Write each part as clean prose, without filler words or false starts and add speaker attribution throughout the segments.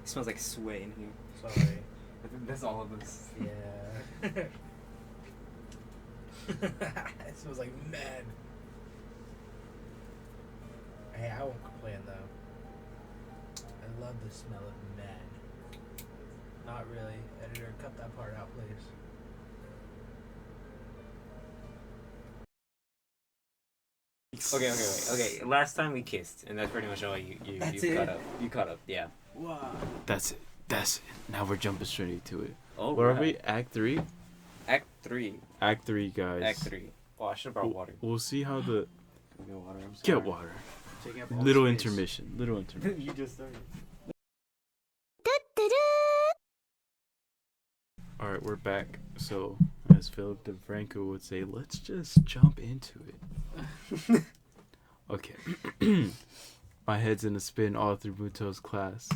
Speaker 1: It smells like sweat in here.
Speaker 2: Sorry.
Speaker 1: That's all of us.
Speaker 2: Yeah. It smells like men. Hey, I won't complain though. I love the smell of men. Not really. Editor, cut that part out, please.
Speaker 1: Okay. Last time we kissed, and that's pretty much all you
Speaker 2: That's
Speaker 1: you
Speaker 2: it?
Speaker 1: caught up. You caught up, yeah.
Speaker 2: Wow.
Speaker 3: That's it. Now we're jumping straight into it.
Speaker 1: Oh,
Speaker 3: Where are
Speaker 1: right.
Speaker 3: we? Act 3?
Speaker 1: Act 3.
Speaker 3: Act 3, guys.
Speaker 1: Act 3. Oh, I should have brought water.
Speaker 3: We'll see how the...
Speaker 1: Get water. I'm sorry.
Speaker 3: Get water.
Speaker 2: Taking up all the
Speaker 3: Little
Speaker 2: space.
Speaker 3: intermission. Little intermission.
Speaker 1: You just started.
Speaker 3: Alright, we're back. So, as Philip DeFranco would say, let's just jump into it. Okay. My head's in a spin all through Muto's class.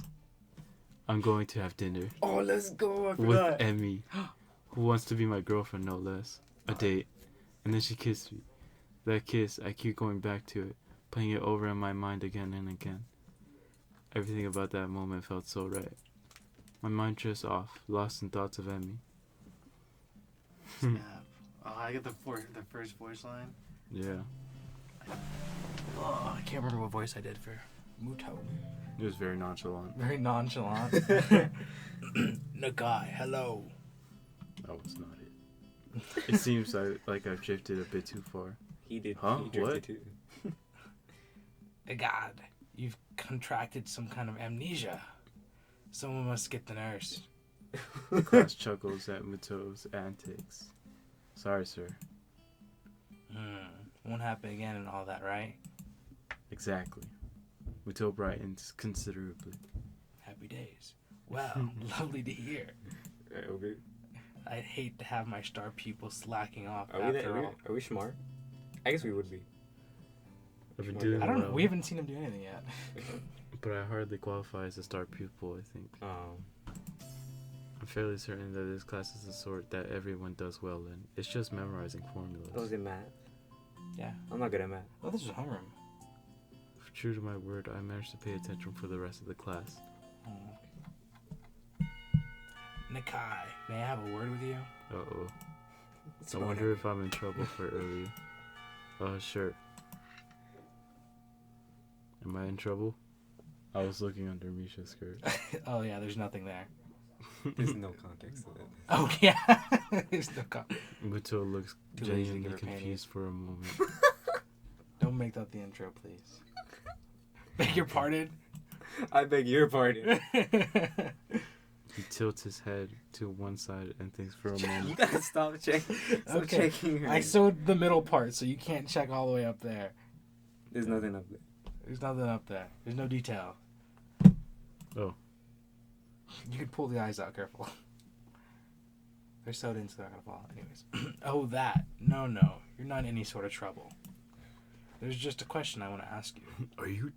Speaker 3: I'm going to have dinner
Speaker 1: Oh, let's go. I
Speaker 3: with
Speaker 1: forgot.
Speaker 3: Emmy, who wants to be my girlfriend, no less. A date. And then she kissed me. That kiss, I keep going back to it, playing it over in my mind again and again. Everything about that moment felt so right. My mind drifts off, lost in thoughts of Emmy.
Speaker 2: Snap. Oh, I get the first voice line.
Speaker 3: Yeah,
Speaker 2: Oh, I can't remember what voice I did for Muto.
Speaker 3: it was very nonchalant.
Speaker 2: Very nonchalant. Nagai, hello.
Speaker 3: That was not it. It seems like I've drifted a bit too far.
Speaker 1: He did.
Speaker 3: Huh?
Speaker 1: He drifted
Speaker 3: What?
Speaker 1: too.
Speaker 2: God, you've contracted some kind of amnesia. Someone must get the nurse.
Speaker 3: The class chuckles at Muto's antics. Sorry, sir.
Speaker 2: Won't happen again and all that, right?
Speaker 3: Exactly. Muto brightens considerably.
Speaker 2: Happy days. Well, lovely to hear.
Speaker 1: Okay.
Speaker 2: I'd hate to have my star pupil slacking off
Speaker 1: Are
Speaker 2: after all.
Speaker 1: we smart? I guess we would be.
Speaker 3: I've been
Speaker 1: I
Speaker 3: doing
Speaker 2: I don't know.
Speaker 3: well,
Speaker 2: We haven't seen him do anything yet.
Speaker 3: but I hardly qualify as a star pupil, I think. I'm fairly certain that this class is the sort that everyone does well in. It's just memorizing formulas.
Speaker 1: Oh, is it math?
Speaker 2: Yeah.
Speaker 1: I'm not good at math.
Speaker 2: Oh, this is homeroom.
Speaker 3: True to my word, I managed to pay attention for the rest of the class.
Speaker 2: Nakai, may I have a word with you?
Speaker 3: Uh-oh.
Speaker 1: It's
Speaker 3: I wonder if I'm in trouble for earlier. Sure. Am I in trouble? I was looking under Misha's skirt.
Speaker 2: Oh, yeah, there's nothing there.
Speaker 1: There's no context to that.
Speaker 2: Oh, yeah. There's no
Speaker 3: Muto looks
Speaker 2: Too lazy to
Speaker 3: genuinely
Speaker 2: give her panties.
Speaker 3: confused for a moment.
Speaker 2: Don't make that the intro, please. Beg your pardon?
Speaker 1: I beg your pardon.
Speaker 3: He tilts his head to one side and thinks for a
Speaker 1: You
Speaker 3: moment.
Speaker 1: gotta stop checking. Stop
Speaker 2: Okay.
Speaker 1: checking her.
Speaker 2: I sewed the middle part, so you can't check all the way up there.
Speaker 1: There's nothing up there.
Speaker 2: There's nothing up there. There's no detail.
Speaker 3: Oh.
Speaker 2: You could pull the eyes out, careful. They're sewed in, so they're not gonna fall. Anyways. Oh, that. No. You're not in any sort of trouble. There's just a question I want to ask you.
Speaker 3: Are you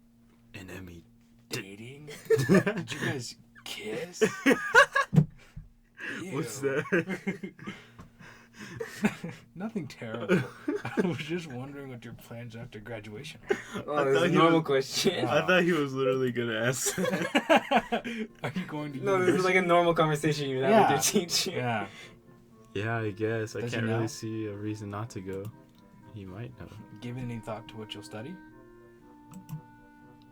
Speaker 3: an Emmy?
Speaker 2: Dating? Did you guys kiss?
Speaker 3: What's
Speaker 2: Ew.
Speaker 3: that?
Speaker 2: Nothing terrible. I was just wondering what your plans after graduation were.
Speaker 1: Oh,
Speaker 3: I
Speaker 1: that's
Speaker 3: thought
Speaker 1: a
Speaker 3: he
Speaker 1: normal
Speaker 3: was-
Speaker 1: question.
Speaker 3: I thought he was literally gonna ask.
Speaker 2: Are you going to
Speaker 1: No, this is like a normal conversation you have
Speaker 2: Yeah.
Speaker 1: with your teacher.
Speaker 2: Yeah.
Speaker 3: Yeah, I guess. I
Speaker 2: Does he
Speaker 3: can't
Speaker 2: know?
Speaker 3: really see a reason not to go. He might know.
Speaker 2: Given any thought to what you'll study?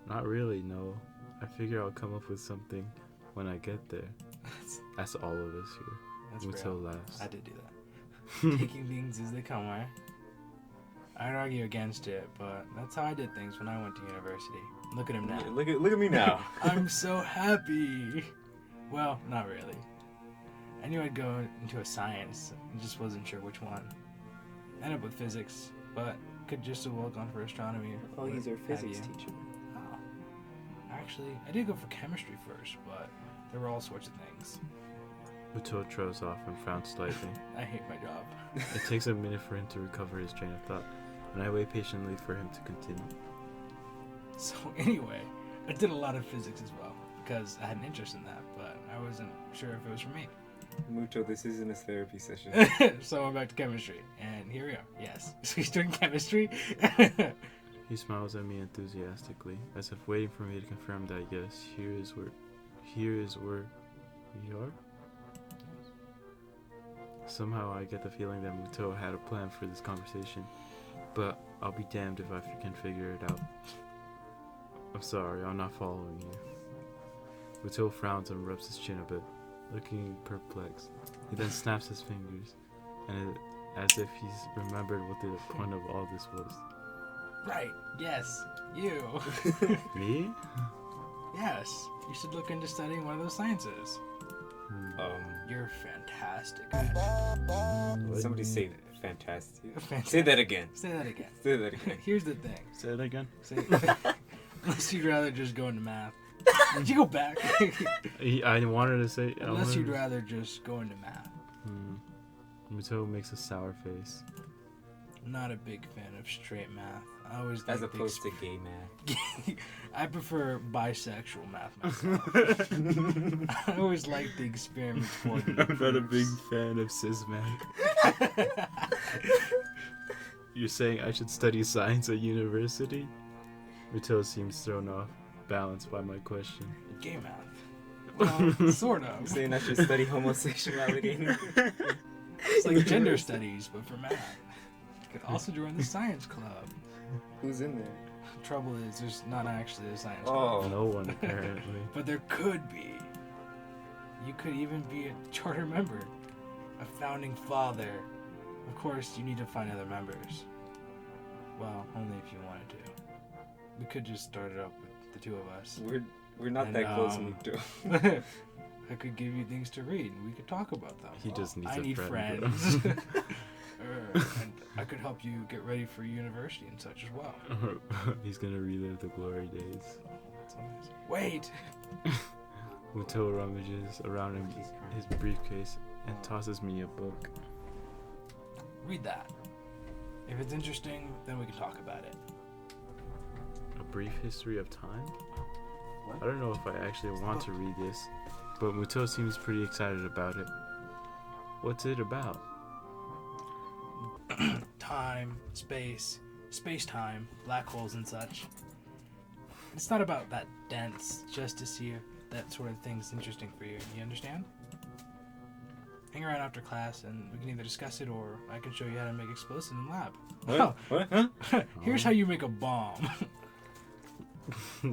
Speaker 3: Not really, no. I figure I'll come up with something when I get there. That's all of us here.
Speaker 2: That's
Speaker 3: Muto
Speaker 2: real.
Speaker 3: laughs.
Speaker 2: I did do that. Taking things as they come, right? I'd argue against it, but that's how I did things when I went to university. Look at him now.
Speaker 1: Yeah, look at me now.
Speaker 2: I'm so happy. Well, not really. I knew I'd go into a science, and just wasn't sure which one. Ended up with physics, but could just as well gone for astronomy.
Speaker 1: Oh,
Speaker 2: or
Speaker 1: he's our
Speaker 2: what
Speaker 1: physics
Speaker 2: have you.
Speaker 1: teacher.
Speaker 2: Oh. Actually, I did go for chemistry first, but there were all sorts of things.
Speaker 3: Muto trails off and frowns slightly.
Speaker 2: I hate my job.
Speaker 3: It takes a minute for him to recover his train of thought, and I wait patiently for him to continue.
Speaker 2: So anyway, I did a lot of physics as well, because I had an interest in that, but I wasn't sure if it was for me.
Speaker 1: Mucho, this isn't a therapy session.
Speaker 2: So I'm back to chemistry, and here we are. Yes, so he's doing chemistry.
Speaker 3: He smiles at me enthusiastically, as if waiting for me to confirm that yes, here is where we are? Somehow I get the feeling that Muto had a plan for this conversation, but I'll be damned if I can figure it out. I'm sorry, I'm not following you. Muto frowns and rubs his chin a bit, looking perplexed. He then snaps his fingers, and as if he's remembered what the point of all this was.
Speaker 2: Right. Yes. You.
Speaker 3: Me?
Speaker 2: Yes. You should look into studying one of those sciences. You're fantastic at it.
Speaker 1: Somebody say fantastic.
Speaker 2: Fantastic.
Speaker 1: Say that again.
Speaker 2: Say that again.
Speaker 1: Say that again.
Speaker 2: Here's the thing.
Speaker 3: Say it again.
Speaker 2: Unless you'd rather just go into math. Did you go back?
Speaker 3: I wanted to say...
Speaker 2: Unless you'd rather just go into math.
Speaker 3: Muto makes a sour face.
Speaker 2: I'm not a big fan of straight math. I always
Speaker 1: As
Speaker 2: like
Speaker 1: opposed to gay math.
Speaker 2: I prefer bisexual math myself. I always like the experiment for the
Speaker 3: I'm not a big fan of cis math. You're saying I should study science at university? Muto seems thrown off balance by my question.
Speaker 2: Gay math. Well, sort
Speaker 1: I'm
Speaker 2: of.
Speaker 1: saying I should study homosexuality.
Speaker 2: It's like gender studies, but for math. You could also join the science club.
Speaker 1: Who's in there?
Speaker 2: The trouble is, there's not actually a science club.
Speaker 1: Oh.
Speaker 3: No one, apparently.
Speaker 2: But there could be. You could even be a charter member. A founding father. Of course, you need to find other members. Well, only if you wanted to. We could just start it up with the two of us.
Speaker 1: We're not
Speaker 2: And,
Speaker 1: that close, Muto.
Speaker 2: I could give you things to read, and we could talk about them.
Speaker 3: He just needs
Speaker 2: I
Speaker 3: a
Speaker 2: need
Speaker 3: friend,
Speaker 2: friends. And I could help you get ready for university and such as well.
Speaker 3: He's gonna relive the glory days.
Speaker 2: That's amazing. Wait!
Speaker 3: Muto rummages around in his briefcase and tosses me a book.
Speaker 2: Read that. If it's interesting, then we can talk about it.
Speaker 3: A brief history of time?
Speaker 1: What?
Speaker 3: I don't know if I actually want to read this, but Muto seems pretty excited about it. What's it about?
Speaker 2: Time, space-time, black holes and such. It's not about that dense, just to see if that sort of thing's interesting for you. You understand? Hang around after class and we can either discuss it or I can show you how to make explosives in lab.
Speaker 1: What? What? Huh?
Speaker 2: Here's how you make a bomb.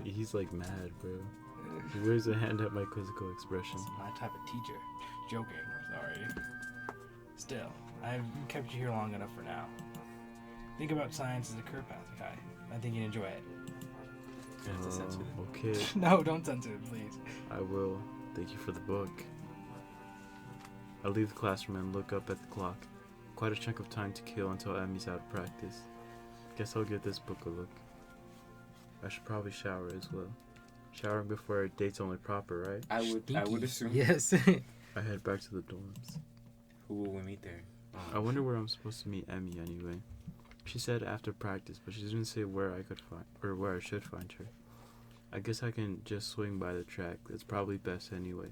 Speaker 3: He's like mad, bro. He wears a hand at my quizzical expression.
Speaker 2: It's my type of teacher. Joking, sorry. Still, I've kept you here long enough for now. Think about science as a career path, guy. I think you'd enjoy it.
Speaker 1: You have to censor that.
Speaker 3: Okay,
Speaker 2: No, don't censor it, please.
Speaker 3: I will. Thank you for the book. I leave the classroom and look up at the clock. Quite a chunk of time to kill until Emmy's out of practice. Guess I'll give this book a look. I should probably shower as well. Showering before a date's only proper, right?
Speaker 1: I would assume.
Speaker 2: Yes.
Speaker 3: I head back to the dorms.
Speaker 1: Who will we meet there?
Speaker 3: I wonder where I'm supposed to meet Emmy anyway. She said after practice, but she didn't say where I could find or where I should find her. I guess I can just swing by the track. That's probably best anyway.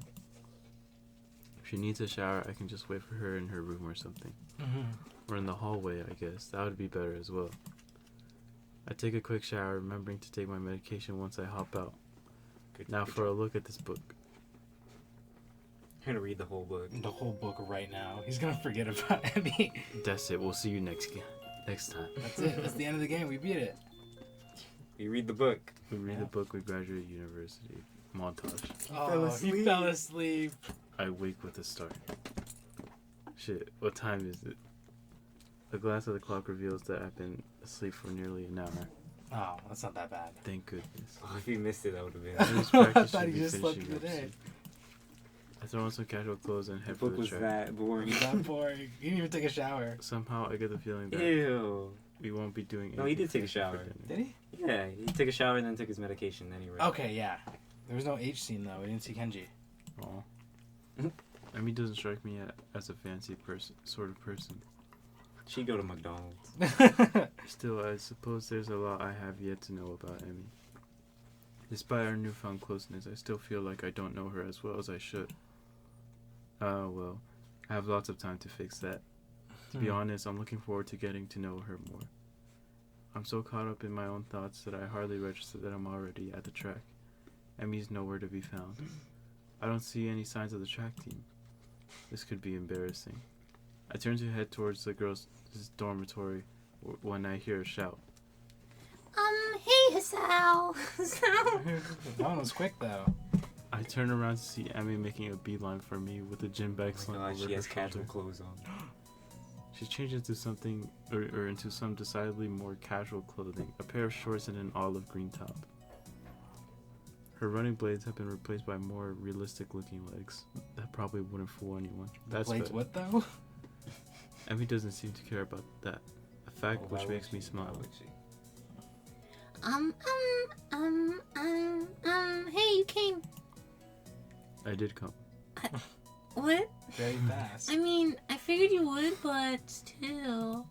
Speaker 3: If she needs a shower, I can just wait for her in her room or something. Or in the hallway, I guess. That would be better as well. I take a quick shower, remembering to take my medication once I hop out. Now for a look at this book.
Speaker 1: I'm gonna read the whole book.
Speaker 2: The whole book right now. He's gonna forget about Emmy.
Speaker 3: That's it. We'll see you next time.
Speaker 2: That's it. That's the end of the game. We beat it.
Speaker 1: We read the book.
Speaker 3: We read the book. We graduate university. Montage.
Speaker 2: He fell asleep.
Speaker 3: I wake with a start. Shit, what time is it? A glance at the clock reveals that I've been asleep for nearly an hour.
Speaker 2: Oh, that's not that bad.
Speaker 3: Thank goodness.
Speaker 1: Oh, if you missed it, that would have been.
Speaker 3: Emmy's
Speaker 2: I
Speaker 3: practice
Speaker 2: thought
Speaker 3: should
Speaker 2: he
Speaker 3: be
Speaker 2: just slept
Speaker 3: finishing
Speaker 2: through the
Speaker 3: up
Speaker 2: day.
Speaker 3: soon. I throw on some casual clothes and
Speaker 1: The
Speaker 3: head for
Speaker 1: book
Speaker 3: the
Speaker 1: was
Speaker 3: track.
Speaker 1: that boring.
Speaker 2: That boring. He didn't even take a shower.
Speaker 3: Somehow I get the feeling that
Speaker 1: Ew.
Speaker 3: we won't be doing anything.
Speaker 1: No, he did take a
Speaker 3: fancy for
Speaker 1: shower.
Speaker 3: dinner.
Speaker 2: Did he?
Speaker 1: Yeah, he took a shower and then took his medication. Then he read.
Speaker 2: Okay, yeah. There was no H scene though. We didn't see Kenji.
Speaker 3: Aw. Emmy doesn't strike me as a fancy sort of person.
Speaker 1: She go to McDonald's.
Speaker 3: Still, I suppose there's a lot I have yet to know about Emmy. Despite our newfound closeness, I still feel like I don't know her as well as I should. Well, I have lots of time to fix that. To be honest, I'm looking forward to getting to know her more. I'm so caught up in my own thoughts that I hardly register that I'm already at the track. Emmy's nowhere to be found. I don't see any signs of the track team. This could be embarrassing. I turn to head towards the girls' dormitory when I hear a shout.
Speaker 4: Hey, Sal.
Speaker 2: That one was quick though.
Speaker 3: I turn around to see Emmy making a beeline for me with a gym bag slung over
Speaker 1: She
Speaker 3: her
Speaker 1: has casual
Speaker 3: shoulder.
Speaker 1: clothes on.
Speaker 3: She's changed into something, or into some decidedly more casual clothing, a pair of shorts and an olive green top. Her running blades have been replaced by more realistic-looking legs. That probably wouldn't fool anyone. That's
Speaker 2: Blades
Speaker 3: better.
Speaker 2: what though?
Speaker 3: Emmy doesn't seem to care about that, a fact
Speaker 1: Oh,
Speaker 3: which
Speaker 1: why
Speaker 3: makes
Speaker 1: would
Speaker 3: me
Speaker 1: she?
Speaker 3: smile.
Speaker 1: Why would she?
Speaker 4: Hey, you came.
Speaker 3: I did come.
Speaker 4: What?
Speaker 2: Very fast.
Speaker 4: I mean, I figured you would, but still.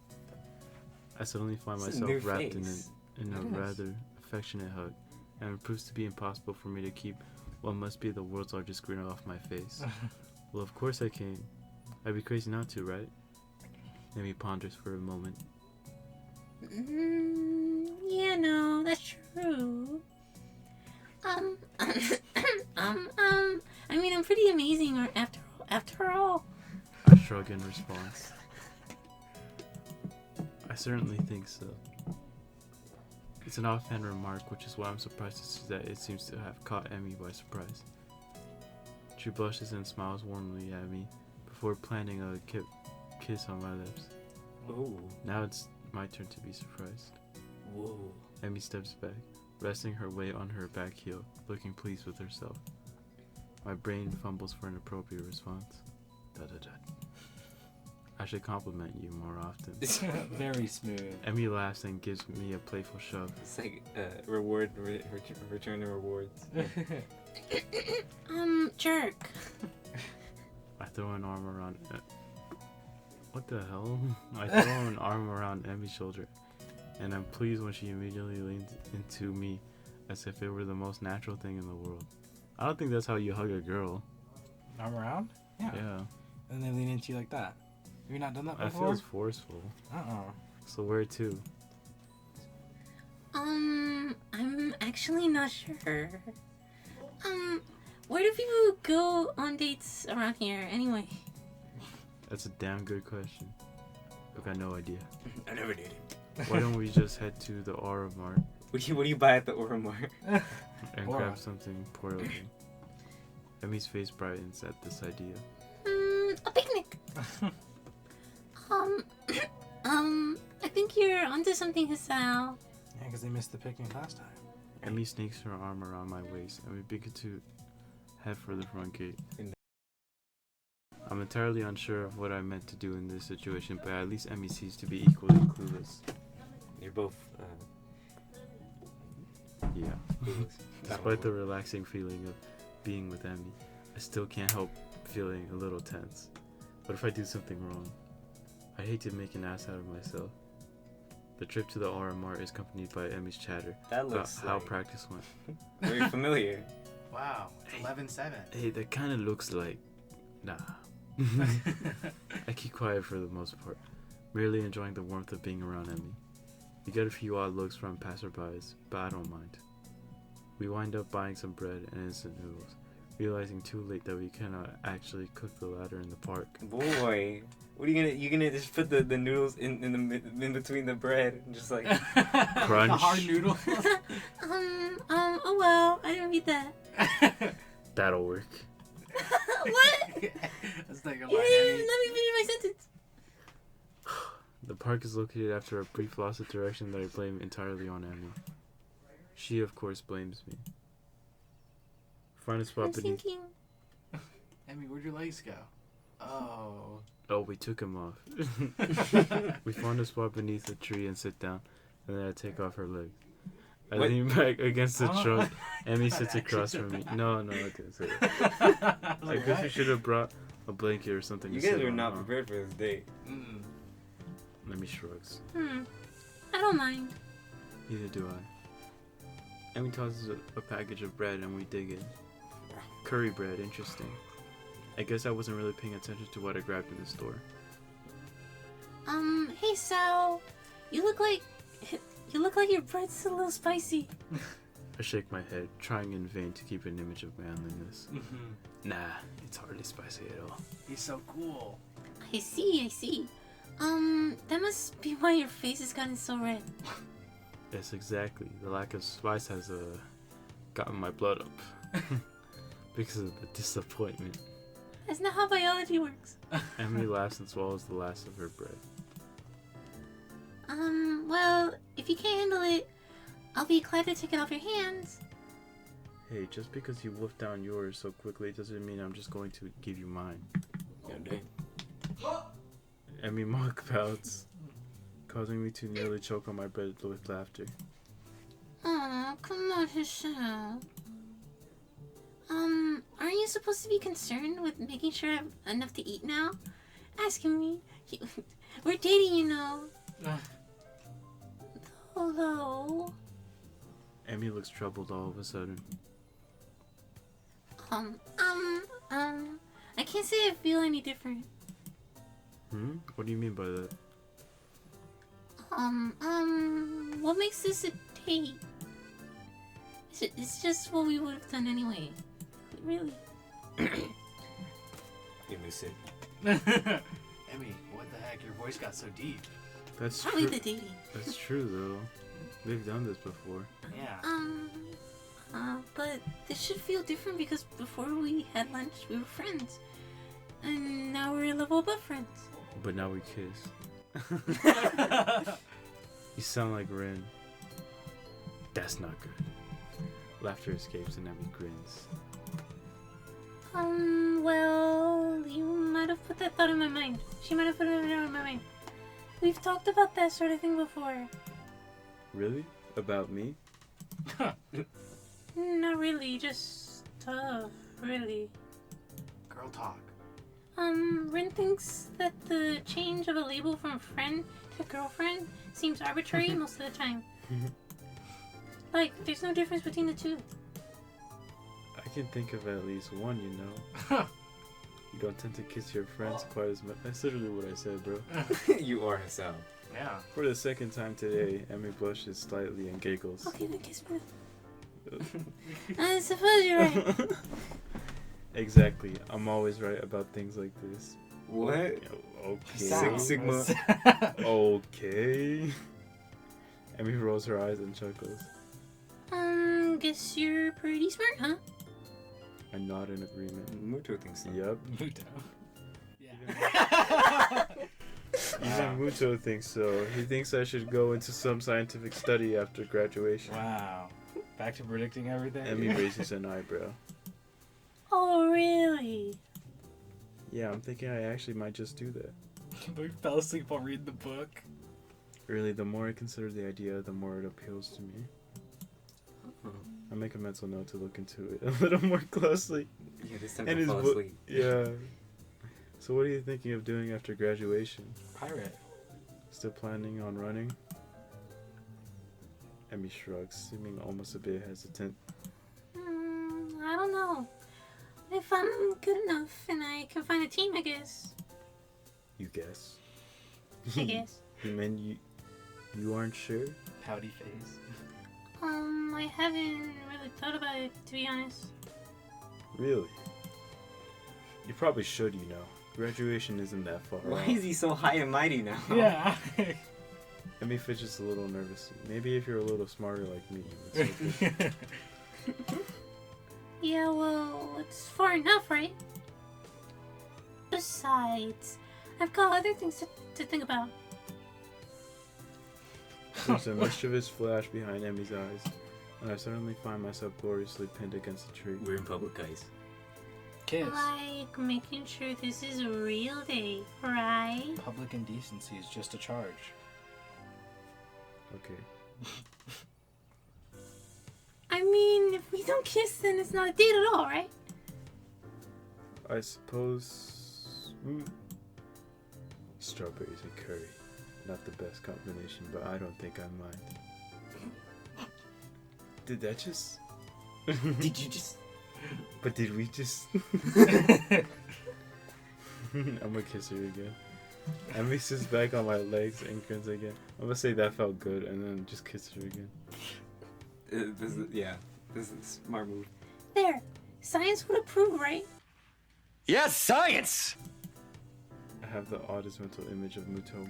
Speaker 3: I suddenly find
Speaker 1: It's a
Speaker 3: myself
Speaker 1: new
Speaker 3: wrapped
Speaker 1: face.
Speaker 3: in a
Speaker 2: It is.
Speaker 3: rather affectionate hug, and it proves to be impossible for me to keep what must be the world's largest grin off my face. Well, of course I came. I'd be crazy not to, right? Emmy ponders for a moment.
Speaker 4: Yeah, no, that's true. I mean, I'm pretty amazing, or after all.
Speaker 3: I shrug in response. I certainly think so. It's an offhand remark, which is why I'm surprised to see that it seems to have caught Emmy by surprise. She blushes and smiles warmly at me before planting a kiss on my lips.
Speaker 1: Ooh.
Speaker 3: Now it's my turn to be surprised.
Speaker 1: Whoa.
Speaker 3: Emmy steps back, resting her weight on her back heel, looking pleased with herself. My brain fumbles for an appropriate response. Da-da-da. I should compliment you more often.
Speaker 2: Very smooth.
Speaker 3: Emmy laughs and gives me a playful shove.
Speaker 1: It's like return the rewards.
Speaker 4: Jerk.
Speaker 3: I throw an arm around. What the hell? I throw an arm around Emmy's shoulder, and I'm pleased when she immediately leans into me as if it were the most natural thing in the world. I don't think that's how you hug a girl.
Speaker 2: Arm around?
Speaker 3: Yeah.
Speaker 2: And they lean into you like that. Have you not done that
Speaker 3: I
Speaker 2: before?
Speaker 3: feel it's forceful. So where to?
Speaker 4: I'm actually not sure. Where do people go on dates around here anyway?
Speaker 3: That's a damn good question. I got no idea.
Speaker 1: I never did it.
Speaker 3: Why don't we just head to the Aura Mart
Speaker 1: What do you buy at the Aura Mart?
Speaker 3: and
Speaker 2: Aura.
Speaker 3: grab something portable? Emmy's face brightens at this idea.
Speaker 4: A picnic. I think you're onto something, Hassan.
Speaker 2: Yeah, because they missed the picnic last time.
Speaker 3: Emmy sneaks her arm around my waist and we begin to head for the front gate. I'm entirely unsure of what I meant to do in this situation, but at least Emmy seems to be equally clueless.
Speaker 1: You're both.
Speaker 3: Yeah.
Speaker 1: Clueless.
Speaker 3: Despite the relaxing feeling of being with Emmy, I still can't help feeling a little tense. What if I do something wrong? I hate to make an ass out of myself. The trip to the Aura Mart is accompanied by Emmy's chatter
Speaker 1: That
Speaker 3: about
Speaker 1: looks
Speaker 3: how
Speaker 1: like
Speaker 3: practice went.
Speaker 1: very familiar.
Speaker 2: Wow.
Speaker 3: Hey.
Speaker 2: 11-7.
Speaker 3: Hey, that kind of looks like... Nah. I keep quiet for the most part, merely enjoying the warmth of being around Emmy. We get a few odd looks from passerbys, but I don't mind. We wind up buying some bread and instant noodles, realizing too late that we cannot actually cook the latter in the park.
Speaker 1: Boy, what are you gonna just put the noodles in between the bread and just like
Speaker 3: Crunch.
Speaker 2: The hard noodle.
Speaker 4: Oh well, I didn't read that.
Speaker 3: That'll work.
Speaker 4: What?
Speaker 2: That's like a
Speaker 4: You didn't even let me finish my sentence.
Speaker 3: The park is located after a brief loss of direction that I blame entirely on Emmy. She, of course, blames me. Find a
Speaker 4: I'm
Speaker 3: spot beneath...
Speaker 4: thinking.
Speaker 2: Emmy, where'd your legs go? Oh.
Speaker 3: Oh, we took him off. We find a spot beneath a tree and sit down, and then I take off her leg. I
Speaker 1: What?
Speaker 3: lean back against the
Speaker 2: Oh.
Speaker 3: trunk. Emmy
Speaker 2: That
Speaker 3: sits
Speaker 2: actually
Speaker 3: across from me. No, I didn't say that.
Speaker 2: I was
Speaker 3: I
Speaker 2: like,
Speaker 3: guess we
Speaker 2: what?
Speaker 3: should have brought a blanket or something.
Speaker 1: you
Speaker 3: to
Speaker 1: guys
Speaker 3: sit
Speaker 1: are
Speaker 3: on,
Speaker 1: not
Speaker 3: huh?
Speaker 1: prepared for this date.
Speaker 2: Mm.
Speaker 3: Emmy shrugs.
Speaker 4: I don't mind.
Speaker 3: Neither do I. Emmy tosses a package of bread and we dig in. Curry bread, interesting. I guess I wasn't really paying attention to what I grabbed in the store.
Speaker 4: Hey Sal, you look like your bread's a little spicy.
Speaker 3: I shake my head, trying in vain to keep an image of manliness. Nah, it's hardly spicy at all.
Speaker 2: He's so cool.
Speaker 4: I see. That must be why your face has gotten so red.
Speaker 3: Yes, exactly. The lack of spice has gotten my blood up. Because of the disappointment.
Speaker 4: That's not how biology works.
Speaker 3: Emily laughs and swallows the last of her bread.
Speaker 4: Well, if you can't handle it, I'll be glad to take it off your hands.
Speaker 3: Hey, just because you wolfed down yours so quickly doesn't mean I'm just going to give you mine.
Speaker 1: Yeah, dang.
Speaker 3: Emmy mock pouts, causing me to nearly choke on my bread with laughter.
Speaker 4: Aw, come on, Hashem. Aren't you supposed to be concerned with making sure I have enough to eat now? Asking me. We're dating, you know. Hello.
Speaker 3: Emmy looks troubled all of a sudden.
Speaker 4: I can't say I feel any different.
Speaker 3: What do you mean by that?
Speaker 4: What makes this a date? It's just what we would have done anyway. Really.
Speaker 1: You lucid.
Speaker 2: Emmy, what the heck? Your voice got so deep.
Speaker 3: That's
Speaker 4: Probably
Speaker 3: true.
Speaker 4: the dating.
Speaker 3: That's true, though. We've done this before.
Speaker 2: Yeah.
Speaker 4: But this should feel different because before we had lunch, we were friends. And now we're a level above friends.
Speaker 3: But now we kiss. You sound like Ren. That's not good. Laughter escapes and Emmy grins.
Speaker 4: Well, you might have put that thought in my mind. She might have put it in my mind. We've talked about that sort of thing before.
Speaker 3: Really? About me?
Speaker 4: Not really, just tough, really.
Speaker 2: Girl talk.
Speaker 4: Rin thinks that the change of a label from friend to girlfriend seems arbitrary most of the time. Like, there's no difference between the two.
Speaker 3: I can think of at least one, you know. You don't tend to kiss your friends quite as much. That's literally what I said, bro.
Speaker 1: You are Hassan.
Speaker 2: Yeah.
Speaker 3: For the second time today, Emmy blushes slightly and giggles.
Speaker 4: Okay, then kiss me. I suppose you're right.
Speaker 3: Exactly. I'm always right about things like this.
Speaker 1: What?
Speaker 3: Okay.
Speaker 1: Six Sigma.
Speaker 3: Okay. Emmy rolls her eyes and chuckles.
Speaker 4: Guess you're pretty smart, huh?
Speaker 3: I nod in agreement.
Speaker 1: Muto thinks so.
Speaker 3: Yep.
Speaker 2: Muto. Yeah.
Speaker 3: Even Muto thinks so. He thinks I should go into some scientific study after graduation.
Speaker 2: Wow. Back to predicting everything.
Speaker 3: Emmy raises an eyebrow.
Speaker 4: Oh, really?
Speaker 3: Yeah, I'm thinking I actually might just do that.
Speaker 2: We fell asleep while reading the book.
Speaker 3: Really, the more I consider the idea, the more it appeals to me. I make a mental note to look into it a little more closely.
Speaker 1: Yeah, this time
Speaker 3: And
Speaker 1: I
Speaker 3: his
Speaker 1: fall
Speaker 3: book.
Speaker 1: asleep.
Speaker 3: Yeah. So what are you thinking of doing after graduation?
Speaker 2: Pirate.
Speaker 3: Still planning on running? Emmy shrugs, seeming almost a bit hesitant.
Speaker 4: I don't know. If I'm good enough and I can find a team, I guess.
Speaker 3: You guess.
Speaker 4: I guess.
Speaker 3: You mean you aren't sure?
Speaker 2: Pouty face.
Speaker 4: I haven't really thought about it, to be honest.
Speaker 3: Really? You probably should, you know. Graduation isn't that far
Speaker 1: Why
Speaker 3: off.
Speaker 1: is he so high and mighty now?
Speaker 2: Yeah.
Speaker 3: Emmy fidgets a little nervously. Maybe if you're a little smarter like me, you would say this.
Speaker 4: Yeah, well, it's far enough, right? Besides, I've got other things to think about.
Speaker 3: There's a mischievous flash behind Emmy's eyes, and I suddenly find myself gloriously pinned against a tree.
Speaker 1: We're in public, guys.
Speaker 2: Kiss.
Speaker 4: Like making sure this is a real day, right?
Speaker 2: Public indecency is just a charge.
Speaker 3: Okay.
Speaker 4: I mean, if we don't kiss, then it's not a date at all, right?
Speaker 3: I suppose... Strawberries and curry. Not the best combination, but I don't think I mind. Did that just...
Speaker 1: Did you just...
Speaker 3: But did we just... I'm gonna kiss her again. Emmy sits back on my legs and grins again. I'm gonna say that felt good and then just kiss her again.
Speaker 1: This is a smart move.
Speaker 4: There. Science would approve, right?
Speaker 5: Yes, science!
Speaker 3: I have the oddest mental image of Muto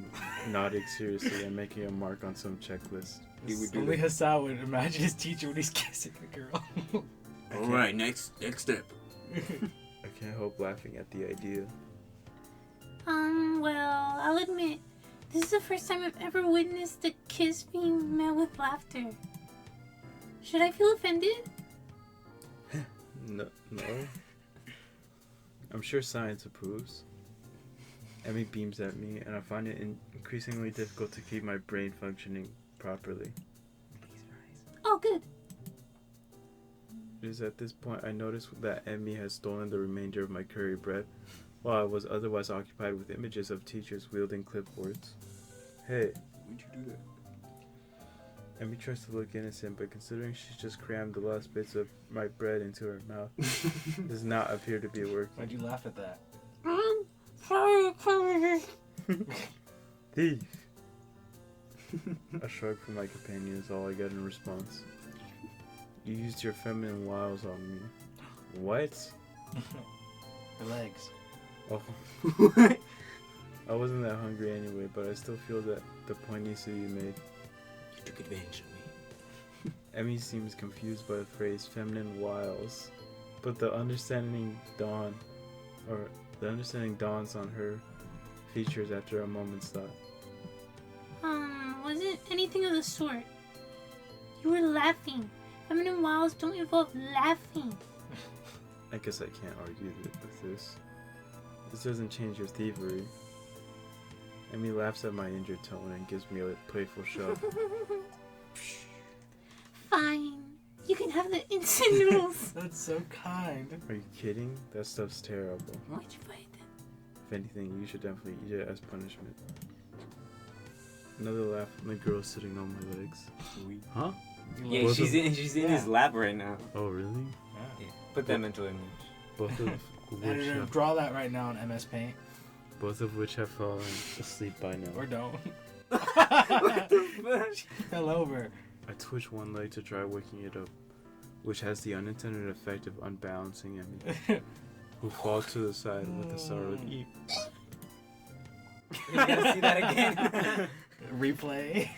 Speaker 3: nodding seriously and making a mark on some checklist.
Speaker 1: He would do
Speaker 2: Only
Speaker 1: that.
Speaker 2: Hassan would imagine his teacher when he's kissing a girl.
Speaker 1: All right, next step.
Speaker 3: I can't help laughing at the idea.
Speaker 4: Well, I'll admit, this is the first time I've ever witnessed a kiss being met with laughter. Should I feel offended?
Speaker 3: No. I'm sure science approves. Emmy beams at me, and I find it increasingly difficult to keep my brain functioning properly.
Speaker 4: Oh, good.
Speaker 3: It is at this point I notice that Emmy has stolen the remainder of my curry bread, while I was otherwise occupied with images of teachers wielding clipboards. Hey,
Speaker 1: Why'd you do that?
Speaker 3: Emmy tries to look innocent, but considering she's just crammed the last bits of my bread into her mouth, does not appear to be working.
Speaker 2: Why'd you laugh at that?
Speaker 4: Sorry.
Speaker 3: Thief! A shrug from my companion is all I get in response. You used your feminine wiles on me. What?
Speaker 2: Her legs.
Speaker 3: Oh. I wasn't that hungry anyway, but I still feel that the point needs to be made.
Speaker 1: You took advantage of me.
Speaker 3: Emmy seems confused by the phrase feminine wiles, but the understanding dawns on her features after a moment's thought.
Speaker 4: Wasn't anything of the sort. You were laughing. Feminine wiles don't involve laughing.
Speaker 3: I guess I can't argue with this. This doesn't change your thievery. Emmy laughs at my injured tone and gives me a playful shove.
Speaker 4: Fine. You can have the instant noodles.
Speaker 2: That's so kind.
Speaker 3: Are you kidding? That stuff's terrible.
Speaker 4: Why'd you buy that?
Speaker 3: If anything, you should definitely eat it as punishment. Another laugh from the girl sitting on my legs.
Speaker 1: Sweet.
Speaker 3: Huh?
Speaker 1: Yeah,
Speaker 3: Both
Speaker 1: she's in his lap right now.
Speaker 3: Oh, really?
Speaker 1: Yeah. Put that mental image.
Speaker 3: Both of which
Speaker 2: Editor,
Speaker 3: have,
Speaker 2: draw that right now in MS Paint.
Speaker 3: both of which have fallen asleep by now.
Speaker 2: Or don't.
Speaker 1: What the fuck?
Speaker 2: Fell over.
Speaker 3: I twitch one leg to try waking it up, which has the unintended effect of unbalancing Emmy, who falls to the side with a startled eep.
Speaker 1: You gotta see that again.
Speaker 2: Replay.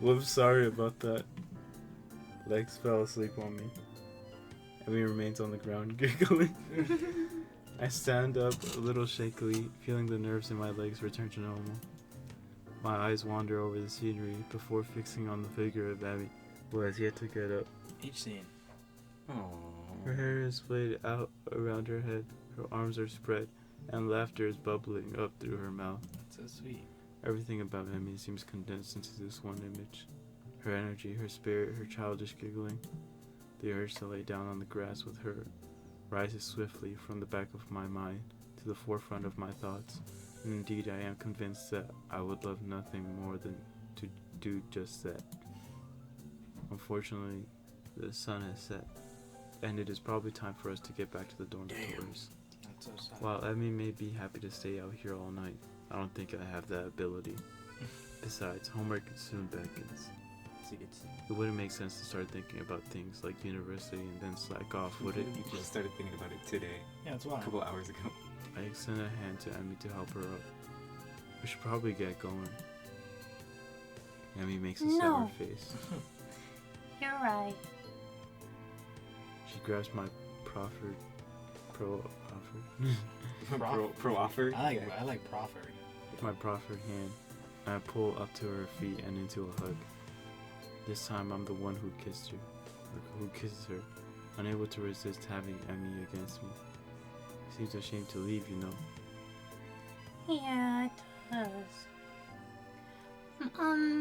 Speaker 3: Whoops, sorry about that. Legs fell asleep on me. Emmy remains on the ground giggling. I stand up a little shakily, feeling the nerves in my legs return to normal. My eyes wander over the scenery before fixing on the figure of Abby, who has yet to get up.
Speaker 2: Each scene.
Speaker 3: Her hair is flayed out around her head, her arms are spread, and laughter is bubbling up through her mouth.
Speaker 2: So sweet.
Speaker 3: Everything about Emmy seems condensed into this one image. Her energy, her spirit, her childish giggling. The urge to lay down on the grass with her rises swiftly from the back of my mind to the forefront of my thoughts. And indeed, I am convinced that I would love nothing more than to do just that. Unfortunately, the sun has set, and it is probably time for us to get back to the dormitories.
Speaker 2: That's so sad.
Speaker 3: While Emmy may be happy to stay out here all night, I don't think I have that ability. Besides, homework soon beckons. It wouldn't make sense to start thinking about things like university and then slack off, would it?
Speaker 1: You just started thinking about it today,
Speaker 2: Yeah, that's
Speaker 1: a
Speaker 2: why.
Speaker 1: couple hours ago.
Speaker 3: I extend a hand to Emmy to help her up. We should probably get going. Emmy makes a sour
Speaker 4: No.
Speaker 3: face.
Speaker 4: You're right.
Speaker 3: She grabs my proffered
Speaker 1: Pro offer.
Speaker 2: I like Proffered.
Speaker 3: my proffered hand, and I pull up to her feet and into a hug. This time I'm the one who kissed her, or who kisses her, unable to resist having Emmy against me. Seems ashamed to leave, you know.
Speaker 4: Yeah, it does.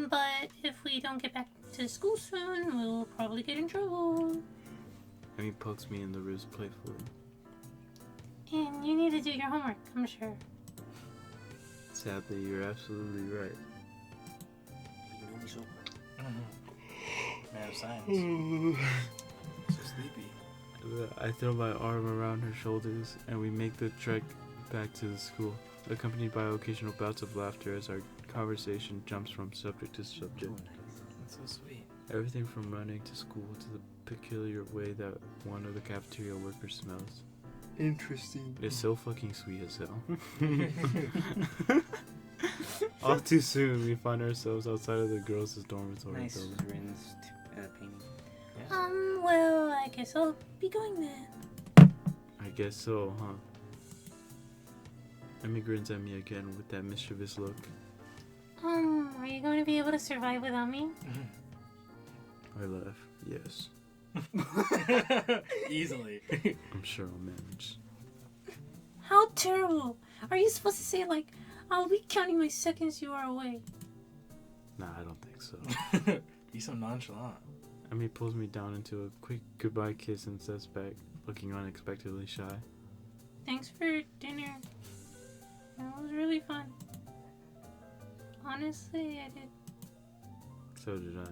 Speaker 4: But if we don't get back to school soon, we'll probably get in trouble.
Speaker 3: Emmy pokes me in the ribs playfully.
Speaker 4: And you need to do your homework, I'm sure.
Speaker 3: Sadly, you're absolutely right.
Speaker 1: You know me so well.
Speaker 2: Man of science. So sleepy.
Speaker 3: I throw my arm around her shoulders, and we make the trek back to the school, accompanied by occasional bouts of laughter as our conversation jumps from subject to subject.
Speaker 2: That's so sweet.
Speaker 3: Everything from running to school to the peculiar way that one of the cafeteria workers smells.
Speaker 1: Interesting.
Speaker 3: It's so fucking sweet as hell. All too soon, we find ourselves outside of the girls' dormitory
Speaker 1: Nice
Speaker 3: building.
Speaker 1: rinsed painting.
Speaker 4: Well, I guess I'll be going then.
Speaker 3: I guess so, huh? Emmy grins at me again with that mischievous look.
Speaker 4: Are you going to be able to survive without me?
Speaker 3: I laugh. Yes.
Speaker 2: Easily.
Speaker 3: I'm sure I'll manage.
Speaker 4: How terrible! Are you supposed to say, like, I'll be counting my seconds you are away?
Speaker 3: Nah, I don't think so.
Speaker 2: Be so nonchalant.
Speaker 3: Emmy pulls me down into a quick goodbye kiss and steps back, looking unexpectedly shy.
Speaker 4: Thanks for dinner. It was really fun. Honestly, I did.
Speaker 3: So did I.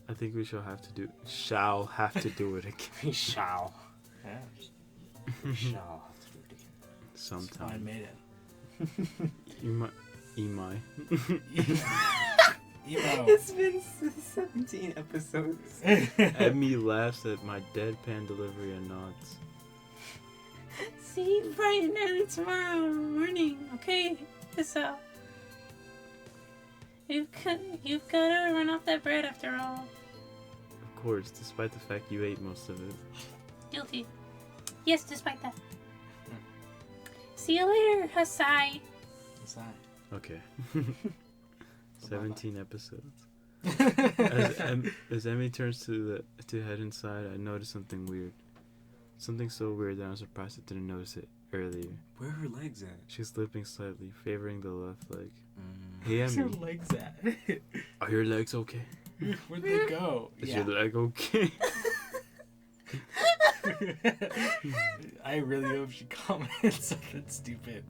Speaker 3: I think we shall have to do it again.
Speaker 1: We shall.
Speaker 2: Yeah.
Speaker 1: We shall.
Speaker 2: I
Speaker 3: Sometime.
Speaker 2: made it.
Speaker 3: Emo.
Speaker 2: Emo.
Speaker 1: It's been 17 episodes.
Speaker 3: Emmy laughs at my deadpan delivery and nods.
Speaker 4: See you bright and early tomorrow morning, okay? So, you've got to run off that bread after all.
Speaker 3: Of course, despite the fact you ate most of it.
Speaker 4: Guilty. Yes, despite that. See you later, Hasai.
Speaker 2: Aside.
Speaker 3: Okay.
Speaker 2: So
Speaker 3: 17 episodes. As Emmy turns to head inside, I notice something weird. Something so weird that I'm surprised I didn't notice it earlier.
Speaker 1: Where are her legs at?
Speaker 3: She's limping slightly, favoring the left leg. Hey
Speaker 2: Where's your
Speaker 3: Emmy,
Speaker 2: legs at?
Speaker 3: are your legs okay?
Speaker 2: Where'd they go?
Speaker 3: Is your leg okay?
Speaker 2: I really hope she comments something stupid.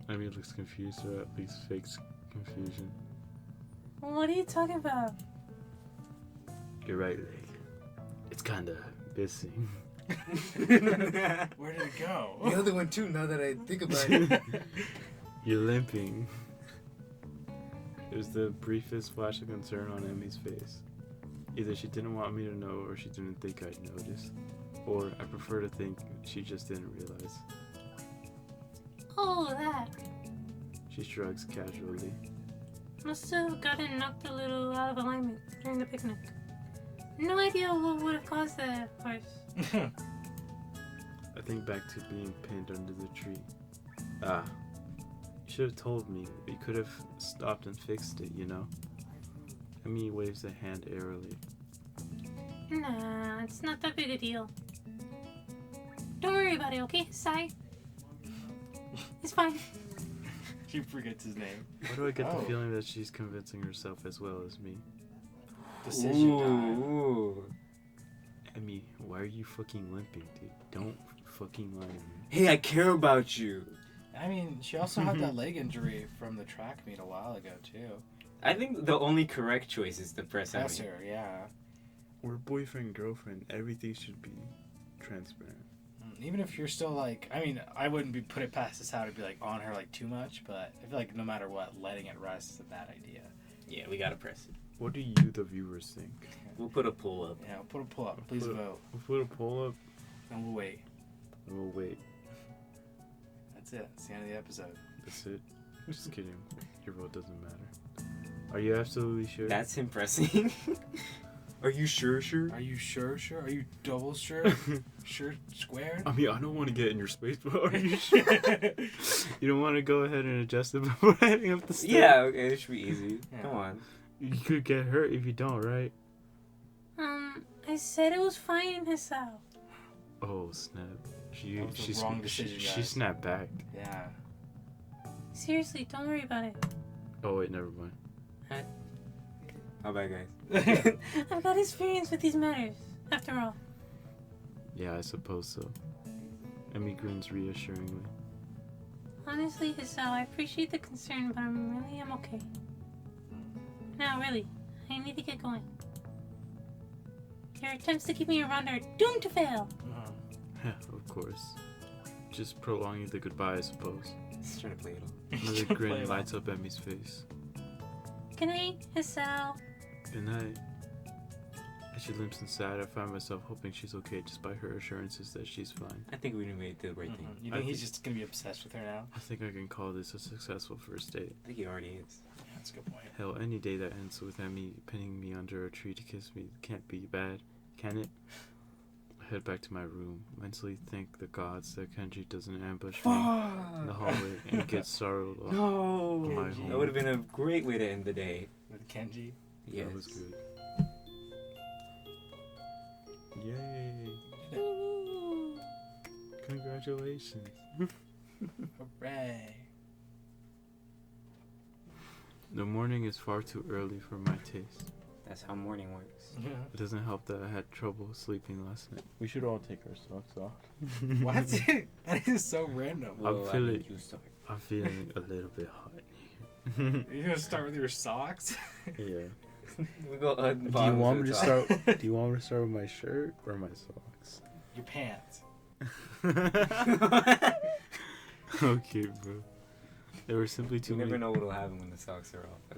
Speaker 3: Emmy looks confused, or at least fakes confusion.
Speaker 4: What are you talking about?
Speaker 3: Your right leg. It's kinda missing.
Speaker 2: Where did it go?
Speaker 1: The other one too, now that I think about it.
Speaker 3: You're limping. There's the briefest flash of concern on Emmy's face. Either she didn't want me to know, or she didn't think I'd notice. Or I prefer to think she just didn't realize.
Speaker 4: Oh, that.
Speaker 3: She shrugs casually.
Speaker 4: Must have gotten knocked a little out of alignment during the picnic. No idea what would have caused that, of course.
Speaker 3: I think back to being pinned under the tree. Ah. You should have told me. We could have stopped and fixed it, you know? Emmy waves a hand airily.
Speaker 4: Nah, it's not that big a deal. Don't worry about it, okay, Sai? It's fine.
Speaker 2: She forgets his name.
Speaker 3: Why do I get
Speaker 2: Oh.
Speaker 3: the feeling that she's convincing herself as well as me?
Speaker 2: Decision time.
Speaker 1: Ooh.
Speaker 3: Emmy, why are you fucking limping, dude? Don't fucking lie to me.
Speaker 1: Hey, I care about you.
Speaker 2: I mean, she also had that leg injury from the track meet a while ago, too.
Speaker 1: I think the only correct choice is to press Emmy.
Speaker 2: That's her, yeah.
Speaker 3: We're boyfriend, girlfriend. Everything should be transparent.
Speaker 2: Even if you're still like, I mean, I wouldn't be put it past this how to be like on her like too much, but I feel like no matter what, letting it rest is a bad idea.
Speaker 1: Yeah, we gotta press it.
Speaker 3: What do you, the viewers, think?
Speaker 1: We'll put a poll up.
Speaker 2: Yeah, put a pull up. Please vote.
Speaker 3: We'll put a poll up
Speaker 2: And we'll wait.
Speaker 3: and we'll wait.
Speaker 2: That's it. That's the end of the episode.
Speaker 3: That's it. Just kidding. Your vote doesn't matter. Are you absolutely sure?
Speaker 1: That's him pressing. Are you sure?
Speaker 2: Are you sure? Are you double sure? Sure squared?
Speaker 3: I mean, I don't want to get in your space, but are you sure? You don't want to go ahead and adjust it before heading up the stairs?
Speaker 1: Yeah, okay, it should be easy.
Speaker 2: Yeah.
Speaker 1: Come on.
Speaker 3: You could get hurt if you don't, right?
Speaker 4: I said it was fine, Hisao.
Speaker 3: Oh, snap. She
Speaker 2: That was the wrong decision,
Speaker 3: she
Speaker 2: guys.
Speaker 3: snapped back.
Speaker 2: Yeah.
Speaker 4: Seriously, don't worry about it.
Speaker 3: Oh, wait, never mind.
Speaker 1: How bad, guys?
Speaker 4: I've got experience with these matters, after all.
Speaker 3: Yeah, I suppose so. Emmy grins reassuringly.
Speaker 4: Honestly, Hisao, I appreciate the concern, but I'm okay. Now, really, I need to get going. Your attempts to keep me around are doomed to fail.
Speaker 3: Of course. Just prolonging the goodbye, I suppose.
Speaker 1: Just trying to play it off.
Speaker 3: Another
Speaker 2: Play
Speaker 3: grin
Speaker 2: it
Speaker 3: lights up Emmy's face.
Speaker 4: Good night, Hisao.
Speaker 3: Good night. As she limps inside, I find myself hoping she's okay just by her assurances that she's fine.
Speaker 1: I think we made the right thing.
Speaker 2: You think he's just gonna be obsessed with her now?
Speaker 3: I think I can call this a successful first date.
Speaker 1: I think he already is.
Speaker 2: Yeah, that's a good point.
Speaker 3: Hell, any day that ends with Emmy pinning me under a tree to kiss me can't be bad, can it? I head back to my room, mentally thank the gods that Kenji doesn't ambush me in the hallway and get startled off
Speaker 1: No!
Speaker 3: my home.
Speaker 1: That would have been a great way to end the day.
Speaker 2: With Kenji.
Speaker 1: Yes.
Speaker 3: That was good. Yay!
Speaker 4: Ooh.
Speaker 3: Congratulations.
Speaker 2: Hooray.
Speaker 3: The morning is far too early for my taste.
Speaker 1: That's how morning works.
Speaker 3: It doesn't help that I had trouble sleeping last night.
Speaker 6: We should all take our socks off.
Speaker 2: What? That is so random.
Speaker 1: Well,
Speaker 3: feeling-
Speaker 1: I think you start.
Speaker 3: I'm feeling a little bit hot.
Speaker 2: You're gonna start with your socks?
Speaker 3: Yeah.
Speaker 1: We go
Speaker 6: Do you want me to start? Do you want me to start with my shirt or my socks?
Speaker 2: Your pants.
Speaker 3: Okay, bro. There were simply too
Speaker 1: You
Speaker 3: many.
Speaker 1: never know what'll happen when the socks are off. I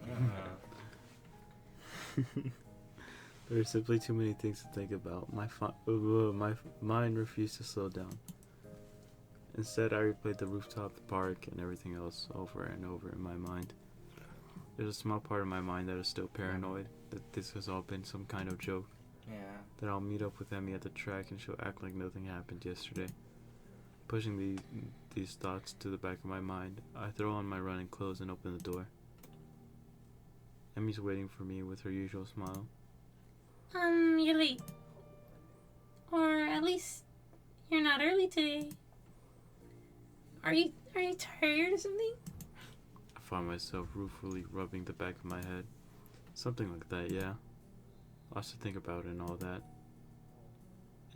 Speaker 1: think.
Speaker 3: There were simply too many things to think about. My mind refused to slow down. Instead, I replayed the rooftop, the park, and everything else over and over in my mind. There's a small part of my mind that is still paranoid that this has all been some kind of joke.
Speaker 2: Yeah.
Speaker 3: That I'll meet up with Emmy at the track and she'll act like nothing happened yesterday. Pushing these thoughts to the back of my mind, I throw on my running clothes and open the door. Emmy's waiting for me with her usual smile.
Speaker 4: You're late. Or at least you're not early today. Are you tired or something?
Speaker 3: I find myself ruefully rubbing the back of my head. Something like that, yeah. Lots to think about and all that.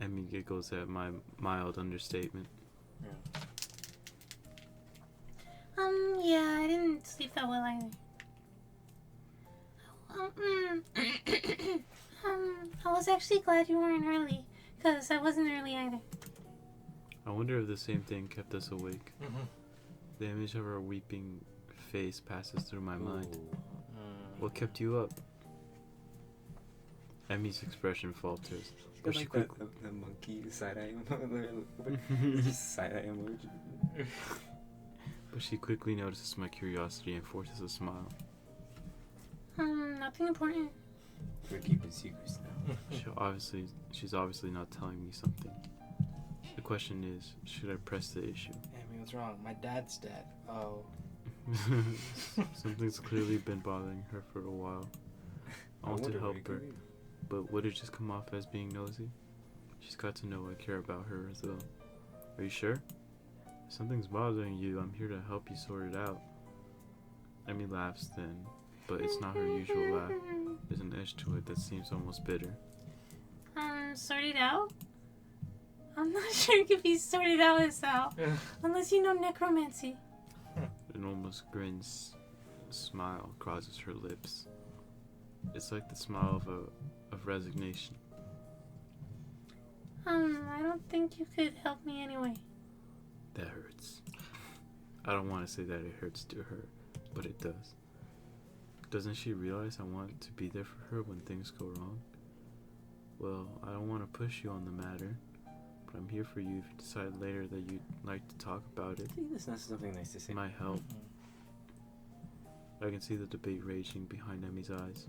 Speaker 3: Emmy giggles at my mild understatement.
Speaker 4: Yeah, I didn't sleep that well either. I was actually glad you weren't early, because I wasn't early either.
Speaker 3: I wonder if the same thing kept us awake. The image of her weeping face passes through my mind. What kept you up? Emmy's expression falters. But she
Speaker 1: Like the monkey side-eye emoji. Just side-eye emoji.
Speaker 3: But she quickly notices my curiosity and forces a smile.
Speaker 4: Nothing important.
Speaker 1: We're keeping secrets now.
Speaker 3: She's obviously not telling me something. The question is, should I press the issue?
Speaker 2: Hey, what's wrong? My dad's dead. Oh.
Speaker 3: Something's clearly been bothering her for a while. I want to help her, but would it just come off as being nosy? She's got to know I care about her as well. Are you sure? If something's bothering you, I'm here to help you sort it out. Emmy laughs then, but it's not her usual laugh. There's an edge to it that seems almost bitter.
Speaker 4: Sort it out? I'm not sure it could be sorted out as out, unless you know necromancy.
Speaker 3: An almost grins smile crosses her lips. It's like the smile of resignation.
Speaker 4: I don't think you could help me anyway.
Speaker 3: That hurts. I don't want to say that it hurts to her, but it does. Doesn't she realize I want to be there for her when things go wrong? Well, I don't want to push you on the matter, but I'm here for you if you decide later that you'd like to talk about it.
Speaker 1: I think that's not something nice to say.
Speaker 3: It might help. I can see the debate raging behind Emmy's eyes.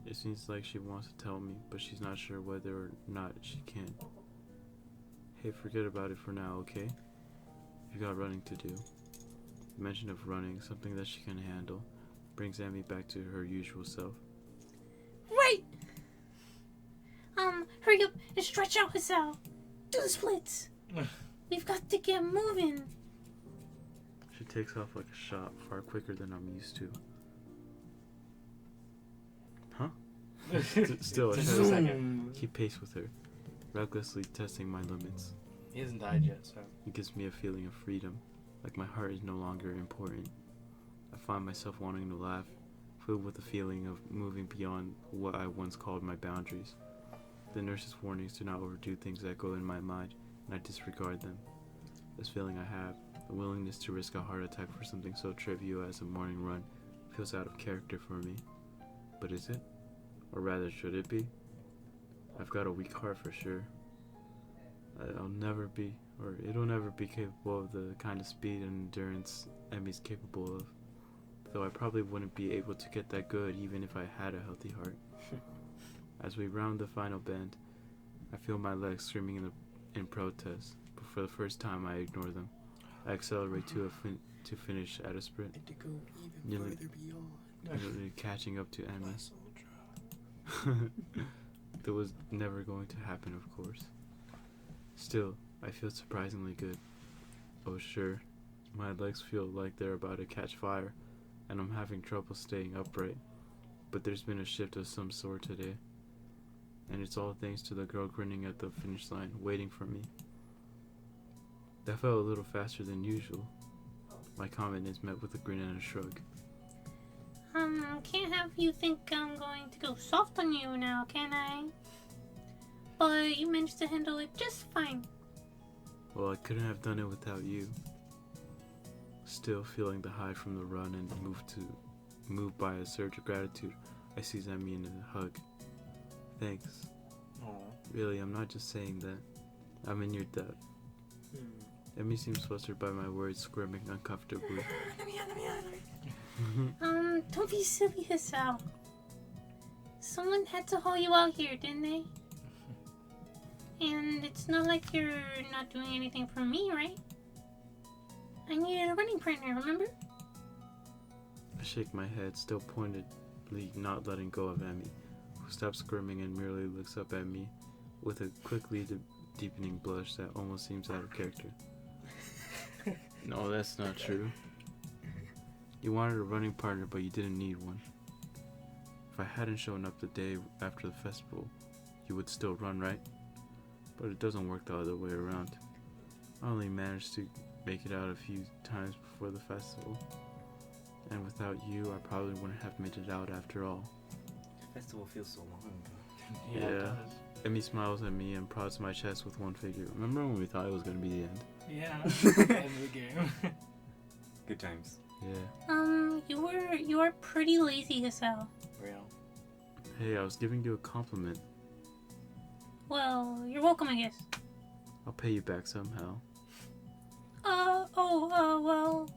Speaker 3: It seems like she wants to tell me, but she's not sure whether or not she can. Hey, forget about it for now, okay? You got running to do. The mention of running, something that she can handle, brings Emmy back to her usual self.
Speaker 4: Right! Hurry up and stretch out, Hassan. Do the splits. We've got to get moving.
Speaker 3: She takes off like a shot, far quicker than I'm used to. Huh? Still, I
Speaker 2: Just a
Speaker 3: try to
Speaker 2: second.
Speaker 3: keep pace with her, recklessly testing my limits.
Speaker 2: He hasn't died yet, so.
Speaker 3: It gives me a feeling of freedom, like my heart is no longer important. I find myself wanting to laugh, filled with the feeling of moving beyond what I once called my boundaries. The nurse's warnings to not overdo things echo in my mind, and I disregard them. This feeling I have, the willingness to risk a heart attack for something so trivial as a morning run, feels out of character for me. But is it? Or rather, should it be? I've got a weak heart for sure. It'll never be capable of the kind of speed and endurance Emmy's capable of. Though I probably wouldn't be able to get that good even if I had a healthy heart. As we round the final bend, I feel my legs screaming in protest, but for the first time I ignore them. I accelerate to finish at a sprint,
Speaker 6: And to go even
Speaker 3: Nearly-
Speaker 6: further beyond.
Speaker 3: nearly catching up to Emmy.
Speaker 6: Muscle drop.
Speaker 3: That was never going to happen, of course. Still, I feel surprisingly good. Oh sure, my legs feel like they're about to catch fire, and I'm having trouble staying upright. But there's been a shift of some sort today. And it's all thanks to the girl grinning at the finish line, waiting for me. That felt a little faster than usual. My comment is met with a grin and a shrug.
Speaker 4: Can't have you think I'm going to go soft on you now, can I? But you managed to handle it just fine.
Speaker 3: Well, I couldn't have done it without you. Still feeling the high from the run and moved by a surge of gratitude, I seize Emmy in a hug. Thanks. Really, I'm not just saying that. I'm in your debt. Emmy seems flustered by my words, squirming uncomfortably.
Speaker 4: Don't be silly, Hisao. Someone had to haul you out here, didn't they? And it's not like you're not doing anything for me, right? I needed a running partner, remember?
Speaker 3: I shake my head, still pointedly not letting go of Emmy, who stops squirming and merely looks up at me with a quickly deepening blush that almost seems out of character. No, that's not true. You wanted a running partner, but you didn't need one. If I hadn't shown up the day after the festival, you would still run, right? But it doesn't work the other way around. I only managed to make it out a few times before the festival. And without you, I probably wouldn't have made it out after all.
Speaker 1: The festival feels so long ago.
Speaker 2: Yeah, it
Speaker 3: Yeah.
Speaker 2: does.
Speaker 3: Emmy smiles at me and prods my chest with one finger. Remember when we thought it was going to be the end?
Speaker 2: Yeah, end of the game.
Speaker 1: Good times.
Speaker 3: Yeah.
Speaker 4: You are pretty lazy, Hisao.
Speaker 2: Real.
Speaker 3: Hey, I was giving you a compliment.
Speaker 4: Well, you're welcome, I guess.
Speaker 3: I'll pay you back somehow.
Speaker 4: Well.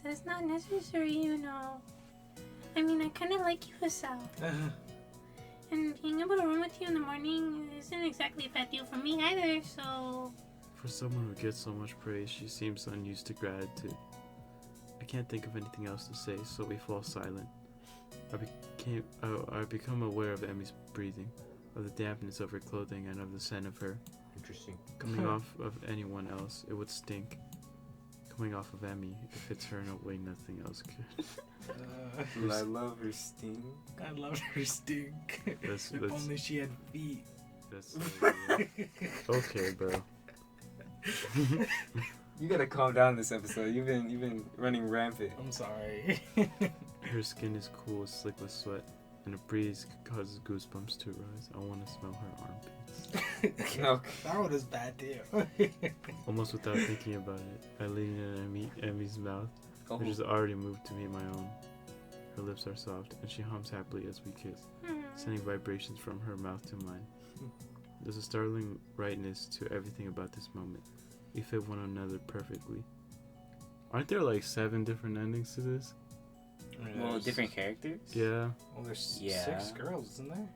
Speaker 4: That's not necessary, you know. I mean, I kinda like you, Hisao. And being able to run with you in the morning isn't exactly a bad deal for me either, so...
Speaker 3: For someone who gets so much praise, she seems unused to gratitude. I can't think of anything else to say, so we fall silent. I become aware of Emmy's breathing, of the dampness of her clothing, and of the scent of her.
Speaker 1: Interesting.
Speaker 3: Coming off of anyone else, it would stink. Coming off of Emmy, if it's her, no way nothing else could.
Speaker 1: I love her sting.
Speaker 2: I love her stink.
Speaker 3: That's-
Speaker 2: If
Speaker 3: that's-
Speaker 2: only she had feet.
Speaker 3: That's okay, bro.
Speaker 1: You gotta calm down this episode. You've been running rampant.
Speaker 2: I'm sorry.
Speaker 3: Her skin is cool, slick with sweat, and a breeze causes goosebumps to rise. I want to smell her armpits.
Speaker 1: Okay.
Speaker 2: That one is bad too.
Speaker 3: Almost without thinking about it, I lean in Emmy's mouth,
Speaker 1: Oh.
Speaker 3: which has already moved to meet my own. Her lips are soft, and she hums happily as we kiss, sending vibrations from her mouth to mine. There's a startling rightness to everything about this moment. We fit one another perfectly. Aren't there like 7 different endings to this?
Speaker 1: Well, different characters?
Speaker 3: Yeah,
Speaker 2: Well, there's
Speaker 1: Yeah.
Speaker 2: 6 girls, isn't there?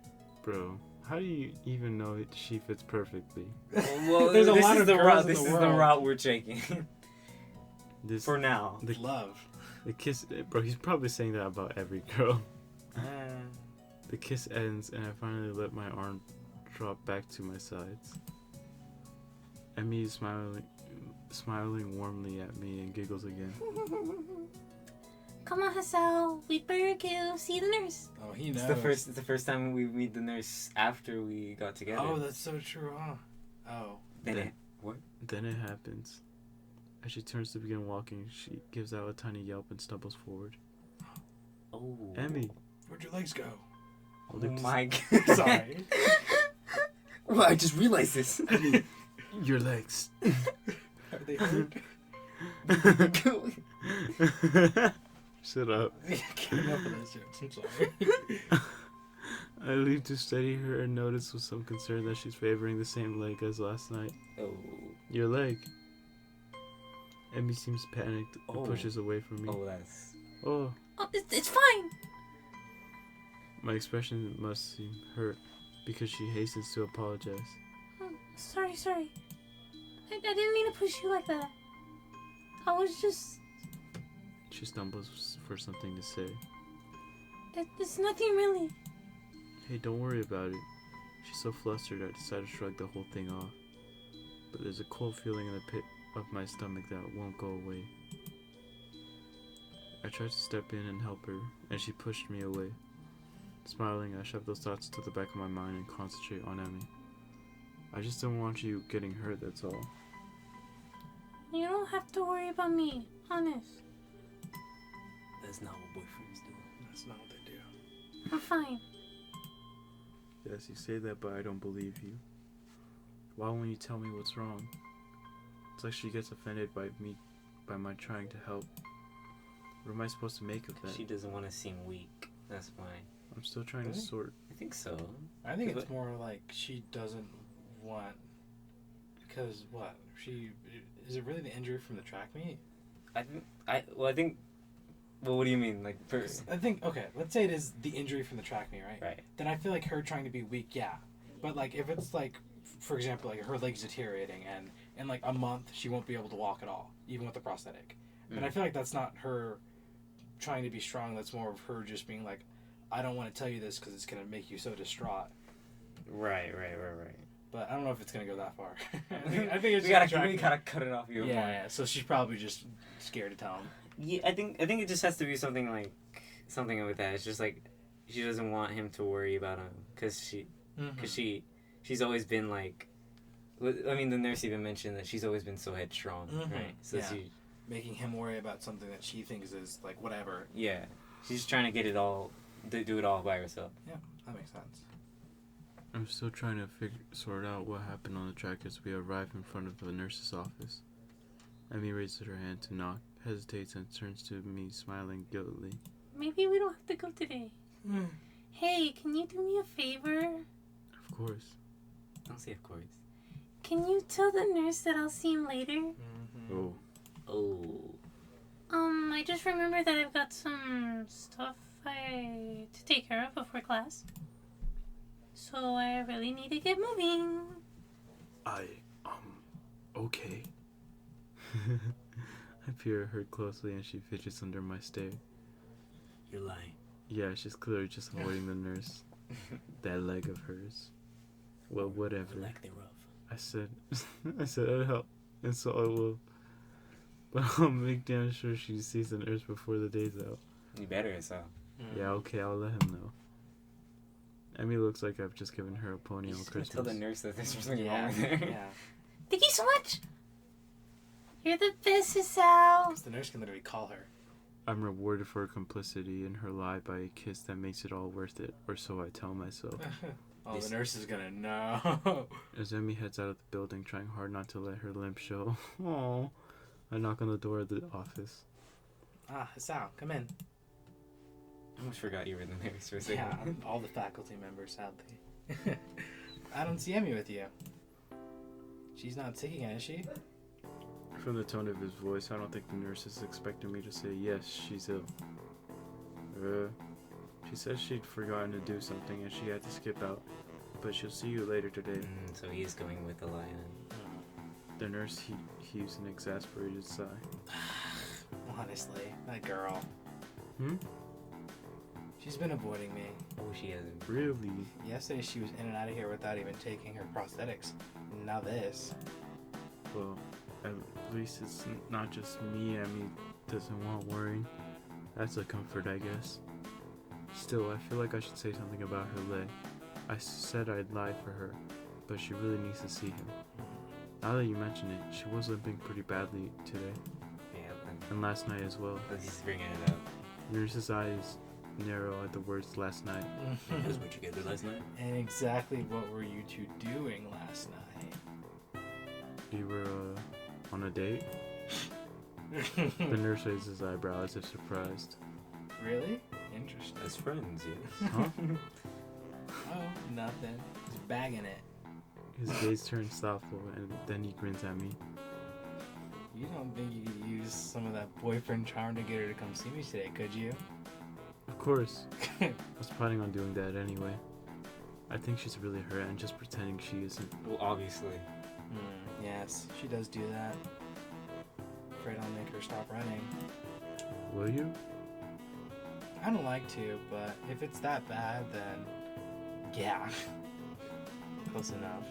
Speaker 3: bro. How do you even know she fits perfectly?
Speaker 1: Well,
Speaker 2: There's a
Speaker 1: this
Speaker 2: lot
Speaker 1: is
Speaker 2: of
Speaker 1: the
Speaker 2: girls
Speaker 1: route.
Speaker 2: in
Speaker 1: This
Speaker 2: the
Speaker 1: is the
Speaker 2: world.
Speaker 1: route we're taking
Speaker 3: This
Speaker 1: for now.
Speaker 3: the
Speaker 2: Love.
Speaker 3: the kiss, bro. He's probably saying that about every girl. The kiss ends, and I finally let my arm drop back to my sides. Emmy is smiling warmly at me and giggles again.
Speaker 4: Come on, Hisao. We better go see the nurse.
Speaker 2: Oh, he knows.
Speaker 1: It's the first time we meet the nurse after we got together.
Speaker 2: Oh, that's so true, huh? Oh.
Speaker 1: Then
Speaker 3: Then it happens. As she turns to begin walking, she gives out a tiny yelp and stumbles forward.
Speaker 1: Oh.
Speaker 3: Emmy!
Speaker 2: Where'd your legs go?
Speaker 1: Oh my god.
Speaker 2: Sorry.
Speaker 1: Well, I just realized this.
Speaker 3: Your legs!
Speaker 2: Are they hurt?
Speaker 3: Shut up.
Speaker 2: Came up with those jokes. I'm sorry.
Speaker 3: I leave to study her and notice with some concern that she's favoring the same leg as last night.
Speaker 1: Oh.
Speaker 3: Your leg. Emmy seems panicked and
Speaker 1: Oh.
Speaker 3: pushes away from me.
Speaker 1: Oh, that's.
Speaker 3: Oh,
Speaker 4: Oh, it's fine.
Speaker 3: my expression must seem hurt because she hastens to apologize.
Speaker 4: Oh, sorry. I didn't mean to push you like that. I was just.
Speaker 3: She stumbles for something to say.
Speaker 4: It's nothing really.
Speaker 3: Hey, don't worry about it. She's so flustered I decide to shrug the whole thing off. But there's a cold feeling in the pit of my stomach that won't go away. I tried to step in and help her, and she pushed me away. Smiling, I shove those thoughts to the back of my mind and concentrate on Emmy. I just don't want you getting hurt, that's all.
Speaker 4: You don't have to worry about me, honest.
Speaker 1: That's not what boyfriends do.
Speaker 2: That's not what they do.
Speaker 4: I'm fine.
Speaker 3: Yes, you say that, but I don't believe you. Why won't you tell me what's wrong? It's like she gets offended by my trying to help. What am I supposed to make of that?
Speaker 1: She doesn't want to seem weak. That's why.
Speaker 3: I'm still trying to
Speaker 2: Really?
Speaker 3: sort.
Speaker 1: I think so.
Speaker 2: I think it's
Speaker 1: But-
Speaker 2: more like she doesn't want. Because what? Is it really the injury from the track meet?
Speaker 1: I think. Well, what do you mean? Like, first.
Speaker 2: I think, okay, let's say it is the injury from the track meet, right?
Speaker 1: Right.
Speaker 2: Then I feel like her trying to be weak, yeah. But, like, if it's, like, for example, like, her leg's deteriorating and in, like, a month she won't be able to walk at all, even with the prosthetic. Then I feel like that's not her trying to be strong. That's more of her just being like, I don't want to tell you this because it's going to make you so distraught.
Speaker 1: Right.
Speaker 2: But I don't know if it's going to go that far. I think it's
Speaker 1: we
Speaker 2: just
Speaker 1: gotta cut it off your point.
Speaker 2: Yeah, so she's probably just scared to tell him.
Speaker 1: Yeah, I think it just has to be something with that. It's just like she doesn't want him to worry about him because she's always been like. I mean, the nurse even mentioned that she's always been so headstrong, right? So
Speaker 2: Yeah. Making him worry about something that she thinks is like whatever.
Speaker 1: yeah, she's trying to get it all, do it all by herself.
Speaker 2: Yeah, that makes sense.
Speaker 3: I'm still trying to sort out what happened on the track as we arrive in front of the nurse's office. Emmy raises her hand to knock, hesitates, and turns to me, smiling guiltily.
Speaker 4: Maybe we don't have to go today. Hey, can you do me a favor?
Speaker 3: Of course.
Speaker 1: Don't say of course.
Speaker 4: Can you tell the nurse that I'll see him later?
Speaker 3: Oh,
Speaker 4: I just remembered that I've got some stuff to take care of before class. So I really need to get moving.
Speaker 3: Okay. I peer at her closely and she fidgets under my stare.
Speaker 1: You're lying.
Speaker 3: Yeah, she's clearly just avoiding the nurse. That leg of hers. Well, whatever.
Speaker 1: Like they're rough.
Speaker 3: I said I'll help, and so I will. But I'll make damn sure she sees the nurse before the day's out.
Speaker 1: You better, so.
Speaker 3: Yeah, okay, I'll let him know. Emmy looks like I've just given her a pony
Speaker 1: You
Speaker 3: on
Speaker 1: just gonna
Speaker 3: Christmas.
Speaker 1: tell the nurse that there's something wrong with her.
Speaker 2: Yeah.
Speaker 4: Thank you so much. You're the best, Sal.
Speaker 2: The nurse can literally call her.
Speaker 3: I'm rewarded for complicity in her lie by a kiss that makes it all worth it, or so I tell myself.
Speaker 2: Oh, the nurse is gonna know.
Speaker 3: As Emmy heads out of the building, trying hard not to let her limp show. Aww. I knock on the door of the office.
Speaker 2: Sal, come in.
Speaker 1: I almost forgot you were the nurse for a second.
Speaker 2: Yeah, all the faculty members, sadly. I don't see Emmy with you. She's not sick again, is she?
Speaker 3: From the tone of his voice, I don't think the nurse is expecting me to say, yes, she's ill. She said she'd forgotten to do something and she had to skip out, but she'll see you later today.
Speaker 1: So he is going with the lion.
Speaker 3: The nurse heaves an exasperated sigh.
Speaker 2: Honestly, that girl.
Speaker 3: Hmm?
Speaker 2: She's been avoiding me.
Speaker 1: Oh, she hasn't.
Speaker 3: Really?
Speaker 2: Yesterday she was in and out of here without even taking her prosthetics. Now this.
Speaker 3: Well, at least it's not just me Emmy doesn't want worrying. That's a comfort, I guess. Still, I feel like I should say something about her leg. I said I'd lie for her, but she really needs to see him. Now that you mention it, she was limping pretty badly today,
Speaker 1: Yeah,
Speaker 3: and last night as well.
Speaker 1: he's bringing it up.
Speaker 3: Nurse's eyes narrow at the words last night.
Speaker 1: Because we together last night.
Speaker 2: And exactly what were you two doing last night?
Speaker 3: We were, on a date? The nurse raised his eyebrow as if surprised.
Speaker 2: Really? Interesting.
Speaker 1: As friends, yes.
Speaker 3: Huh?
Speaker 2: Oh, nothing. Just bagging it.
Speaker 3: His gaze turns thoughtful, and then he grins at me.
Speaker 2: You don't think you could use some of that boyfriend charm to get her to come see me today, could you?
Speaker 3: Of course. I was planning on doing that anyway. I think she's really hurt and just pretending she isn't.
Speaker 1: Well, obviously.
Speaker 2: Yes, she does do that. Afraid I'll make her stop running.
Speaker 3: Will you?
Speaker 2: I don't like to, but if it's that bad, then yeah. Close enough.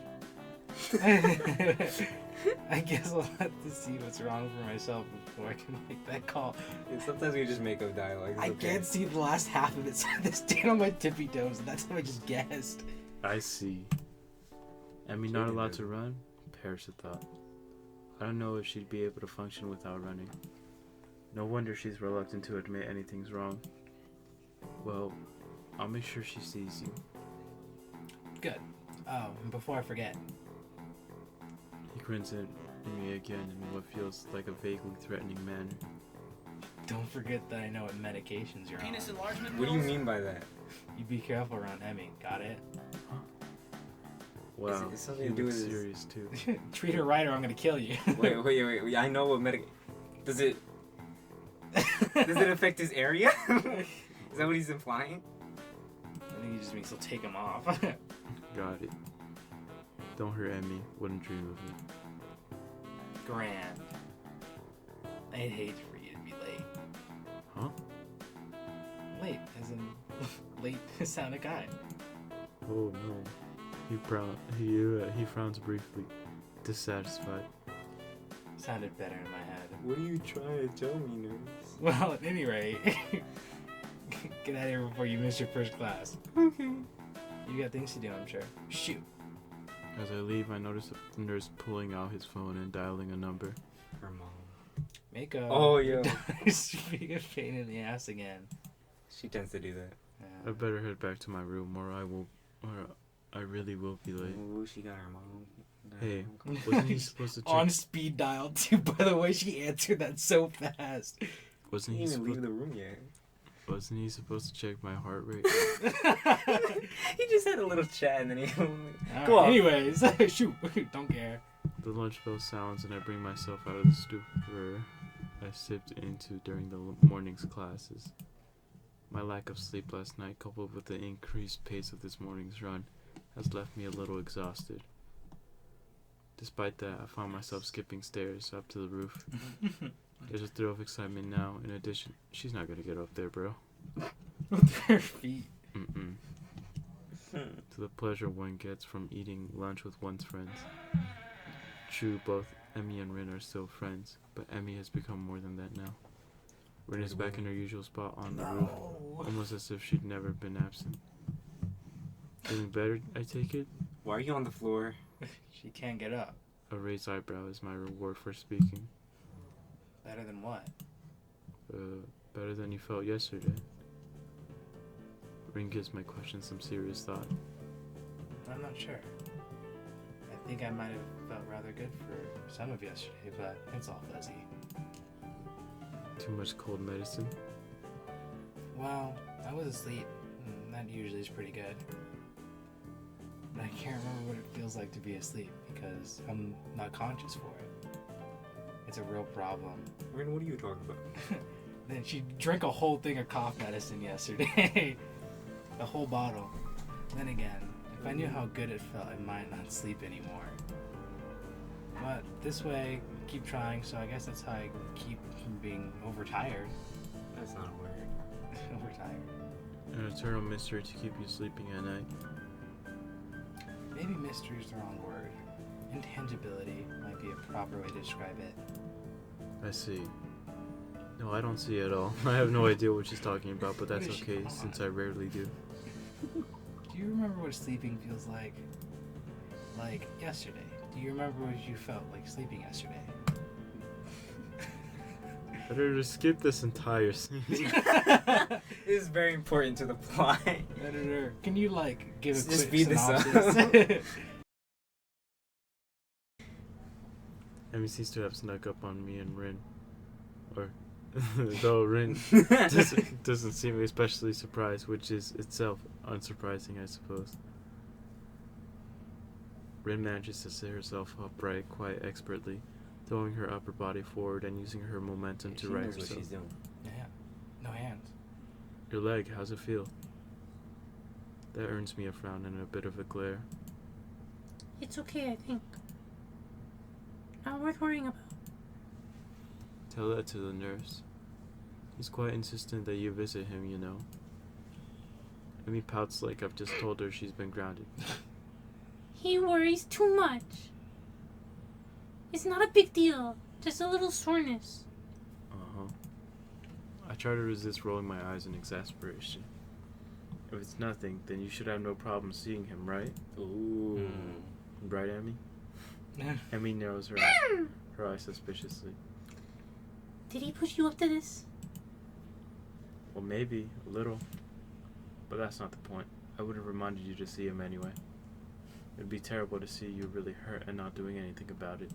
Speaker 2: I guess I'll have to see what's wrong for myself before I can make that call.
Speaker 1: And sometimes we just make up dialogue.
Speaker 2: I can't see the last half of it, so I have to stand on my tippy toes, and that's how I just guessed.
Speaker 3: I see. Emmy not allowed to run? Perish a thought. I don't know if she'd be able to function without running. No wonder she's reluctant to admit anything's wrong. Well, I'll make sure she sees you.
Speaker 2: Good. Oh, and before I forget.
Speaker 3: He grins at me again in what feels like a vaguely threatening manner.
Speaker 2: Don't forget that I know what medications you're on.
Speaker 5: enlargement.
Speaker 1: What do you mean by that?
Speaker 2: You be careful around Emmy, got it?
Speaker 3: Wow,
Speaker 1: Is it
Speaker 3: he
Speaker 1: something to do
Speaker 3: looks
Speaker 1: with his-
Speaker 3: serious too.
Speaker 2: Treat her right or I'm gonna kill you.
Speaker 1: Wait. I know what Does it affect his area? Is that what he's implying?
Speaker 2: I think he just means he'll take him off.
Speaker 3: Got it. Don't hurt Emmy. Wouldn't dream of it.
Speaker 2: Grand. I'd hate for you to be late.
Speaker 3: Huh?
Speaker 2: Late, as in late sounded guy.
Speaker 3: Oh no. He frowns briefly, dissatisfied.
Speaker 2: Sounded better in my head.
Speaker 1: What are you trying to tell me, nurse?
Speaker 2: Well, at any rate, get out of here before you miss your first class.
Speaker 1: Okay.
Speaker 2: You got things to do, I'm sure. Shoot.
Speaker 3: As I leave, I notice the nurse pulling out his phone and dialing a number.
Speaker 1: Her mom.
Speaker 2: Make a
Speaker 1: Oh, yeah.
Speaker 2: Speak of pain in the ass again.
Speaker 1: She tends to do that.
Speaker 3: I better head back to my room, or I really will be late.
Speaker 1: Oh, she got her mom.
Speaker 3: Hey, wasn't he supposed to check?
Speaker 2: On speed dial too. By the way, she answered that so fast.
Speaker 3: Wasn't
Speaker 1: He
Speaker 3: he
Speaker 1: didn't even leave
Speaker 3: supposed?
Speaker 1: the room yet.
Speaker 3: Wasn't he supposed to check my heart rate?
Speaker 1: He just had a little chat and then he.
Speaker 2: Go on. Anyways, shoot. Don't care.
Speaker 3: The lunch bell sounds, and I bring myself out of the stupor I slipped into during the morning's classes. My lack of sleep last night, coupled with the increased pace of this morning's run, has left me a little exhausted. Despite that, I found myself skipping stairs up to the roof. There's a thrill of excitement now. In addition, she's not gonna get up there, bro.
Speaker 2: With her feet.
Speaker 3: Mm-mm. To the pleasure one gets from eating lunch with one's friends. True, both Emmy and Rin are still friends, but Emmy has become more than that now. Rin is back in her usual spot on the roof, almost as if she'd never been absent. Feeling better, I take it?
Speaker 1: Why are you on the floor?
Speaker 2: She can't get up.
Speaker 3: A raised eyebrow is my reward for speaking.
Speaker 2: Better than what?
Speaker 3: Better than you felt yesterday. Rin gives my question some serious thought.
Speaker 2: I'm not sure. I think I might have felt rather good for some of yesterday, but it's all fuzzy.
Speaker 3: Too much cold medicine?
Speaker 2: Well, I was asleep, and that usually is pretty good. But I can't remember what it feels like to be asleep because I'm not conscious for it. It's a real problem.
Speaker 1: Rin, what are you talking about?
Speaker 2: Then she drank a whole thing of cough medicine yesterday. The whole bottle. Then again, if I knew how good it felt, I might not sleep anymore. But this way, I keep trying, so I guess that's how I keep from being overtired.
Speaker 1: That's not a word.
Speaker 2: Overtired.
Speaker 3: An eternal mystery to keep you sleeping at night.
Speaker 2: Maybe mystery is the wrong word. Intangibility might be a proper way to describe it.
Speaker 3: I see. No, I don't see it at all. I have no idea what she's talking about, but that's
Speaker 2: What is she
Speaker 3: okay,
Speaker 2: on?
Speaker 3: since I rarely do.
Speaker 2: Do you remember what sleeping feels like? Like yesterday. Do you remember what you felt like sleeping yesterday?
Speaker 3: Better to skip this entire scene.
Speaker 1: It is very important to the plot.
Speaker 2: Editor, can you give a
Speaker 1: Just
Speaker 2: quick
Speaker 1: speed this up.
Speaker 2: synopsis?
Speaker 3: Emmy seems to have snuck up on me and Rin. Or, Though Rin doesn't seem especially surprised, which is itself unsurprising, I suppose. Rin manages to sit herself upright quite expertly, throwing her upper body forward and using her momentum to right herself.
Speaker 1: What she's doing.
Speaker 2: Yeah. No hands.
Speaker 3: Your leg, how's it feel? That earns me a frown and a bit of a glare.
Speaker 4: It's okay, I think. Not worth worrying about.
Speaker 3: Tell that to the nurse. He's quite insistent that you visit him, you know. Amy pouts like I've just told her she's been grounded.
Speaker 4: He worries too much. It's not a big deal. Just a little soreness.
Speaker 3: Uh-huh. I try to resist rolling my eyes in exasperation. If it's nothing, then you should have no problem seeing him, right?
Speaker 1: Ooh.
Speaker 3: Right, Emmy? Emmy narrows her eyes suspiciously.
Speaker 4: Did he push you up to this?
Speaker 3: Well, maybe, a little. But that's not the point. I would have reminded you to see him anyway. It'd be terrible to see you really hurt and not doing anything about it.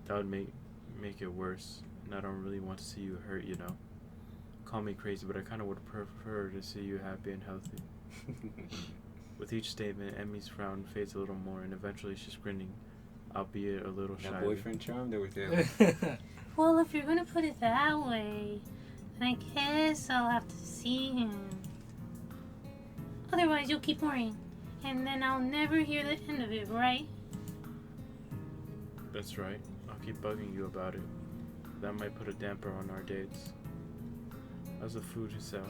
Speaker 3: That would make it worse, and I don't really want to see you hurt, you know. Call me crazy, but I kind of would prefer to see you happy and healthy. With each statement, Emmy's frown fades a little more, and eventually she's grinning, albeit a little shy.
Speaker 1: That boyfriend charm that we're doing.
Speaker 4: Well, if you're gonna put it that way, then I guess I'll have to see him. Otherwise, you'll keep worrying, and then I'll never hear the end of it, right?
Speaker 3: That's right. I'll keep bugging you about it. That might put a damper on our dates. How's the food, Hassel?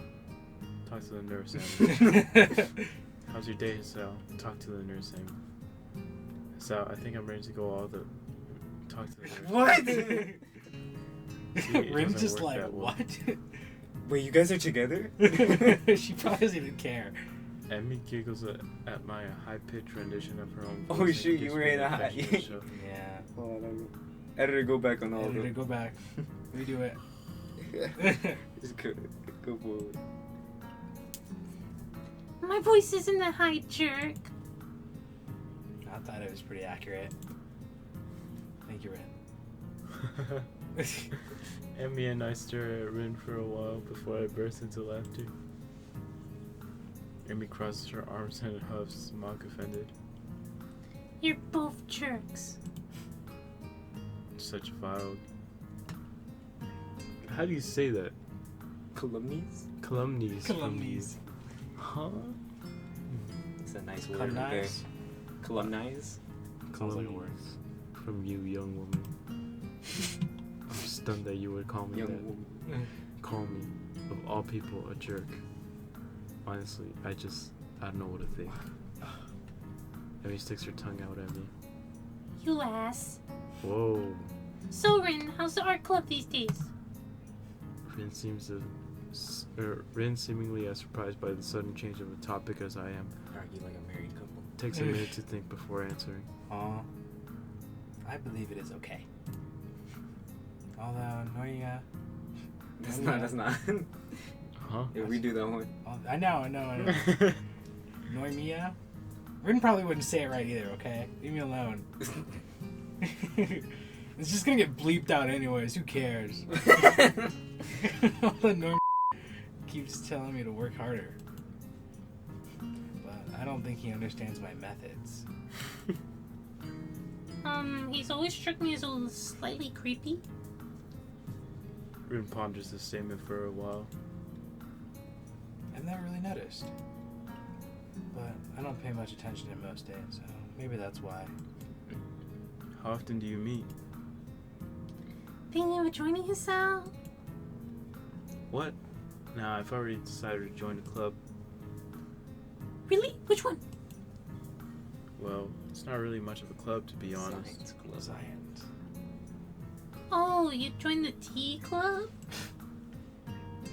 Speaker 3: Talk to the nurse, Amy. How's your day, Hassel? Talk to the nurse, Amy. Hassel, I think I'm ready to go all the... Talk to the nurse.
Speaker 1: What?
Speaker 3: See,
Speaker 2: Rim's just like,
Speaker 3: well.
Speaker 2: what?
Speaker 1: Wait, you guys are together?
Speaker 2: She probably doesn't even care.
Speaker 3: Emmy giggles at my high-pitched rendition of her own voice.
Speaker 1: Oh
Speaker 3: and
Speaker 1: shoot, you
Speaker 3: gives
Speaker 1: were
Speaker 3: me
Speaker 1: in a
Speaker 3: a
Speaker 1: high.
Speaker 3: professional show.
Speaker 2: Yeah.
Speaker 1: Hold on, editor, go back on all of
Speaker 2: Editor,
Speaker 1: them.
Speaker 2: go back. Redo it.
Speaker 1: Just go forward.
Speaker 4: My voice isn't a high jerk.
Speaker 2: I thought it was pretty accurate. Thank you, Rin.
Speaker 3: Emmy and I stare at Rin for a while before I burst into laughter. Emmy crosses her arms and huffs, mock offended.
Speaker 4: You're both jerks.
Speaker 3: Such vile. How do you say that?
Speaker 1: Calumnies?
Speaker 3: Calumnies. from you.
Speaker 2: Calumnies.
Speaker 3: Huh?
Speaker 1: It's a nice word right there.
Speaker 2: Calumnies?
Speaker 1: Calumnies?
Speaker 2: Sounds like a word.
Speaker 3: From you, young woman. I'm stunned that you would call me
Speaker 1: Young
Speaker 3: that.
Speaker 1: woman.
Speaker 3: Call me, of all people, a jerk. Honestly, I don't know what to think. Emmy sticks her tongue out at me.
Speaker 4: You ass.
Speaker 3: Whoa.
Speaker 4: So, Rin, how's the art club these days?
Speaker 3: Rin seemingly as surprised by the sudden change of the topic as I am.
Speaker 1: Argue like a married couple.
Speaker 3: Takes a minute to think before answering.
Speaker 2: I believe it is okay. Although, Noria...
Speaker 1: That's not.
Speaker 3: Huh?
Speaker 1: Yeah, redo that one.
Speaker 2: I know. Noimia? Rin probably wouldn't say it right either, okay? Leave me alone. It's just gonna get bleeped out anyways, who cares? All the Norm keeps telling me to work harder. But I don't think he understands my methods.
Speaker 4: He's always struck me as a little slightly creepy.
Speaker 3: Rin ponders the statement for a while.
Speaker 2: I've never really noticed. But I don't pay much attention to most days, so maybe that's why.
Speaker 3: How often do you meet?
Speaker 4: Thinking of joining his cell?
Speaker 3: What? Nah, I've already decided to join the club.
Speaker 4: Really? Which one?
Speaker 3: Well, it's not really much of a club, to be honest.
Speaker 1: Science club.
Speaker 2: Science.
Speaker 4: Oh, you joined the tea club?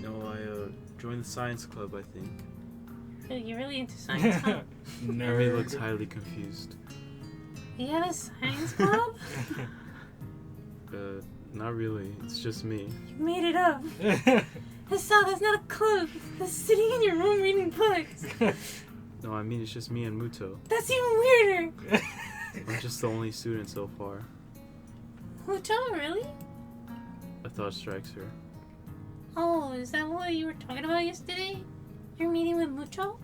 Speaker 3: No, I joined the science club, I think.
Speaker 4: Oh, you're really into science, huh?
Speaker 3: Emmy looks highly confused.
Speaker 4: You have a science club?
Speaker 3: Not really. It's just me.
Speaker 4: You made it up. Hassel, that's not a club. That's sitting in your room reading books.
Speaker 3: No, I mean it's just me and Muto.
Speaker 4: That's even weirder.
Speaker 3: I'm just the only student so far.
Speaker 4: Muto, really?
Speaker 3: A thought strikes her.
Speaker 4: Oh, is that what you were talking about yesterday? Your meeting with Mucho?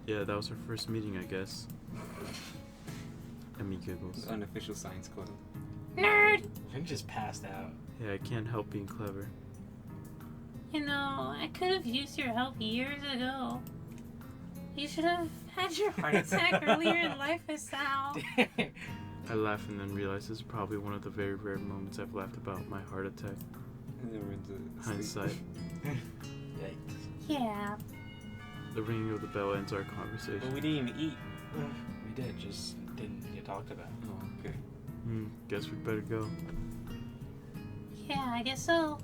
Speaker 3: Yeah, that was our first meeting, I guess. Emmy giggles.
Speaker 1: Unofficial science club.
Speaker 4: Nerd!
Speaker 2: I just passed out.
Speaker 3: Yeah, I can't help being clever.
Speaker 4: You know, I could have used your help years ago. You should have had your heart attack earlier in life, Sal.
Speaker 3: I laugh and then realize this is probably one of the very rare moments I've laughed about my heart attack.
Speaker 1: And then we're into
Speaker 3: Hindsight.
Speaker 2: Yikes.
Speaker 4: Yeah.
Speaker 3: The ringing of the bell ends our conversation.
Speaker 1: Well, we didn't even eat.
Speaker 2: We did, just didn't get talked about.
Speaker 1: Oh, okay.
Speaker 3: Guess we better go.
Speaker 4: Yeah, I guess so.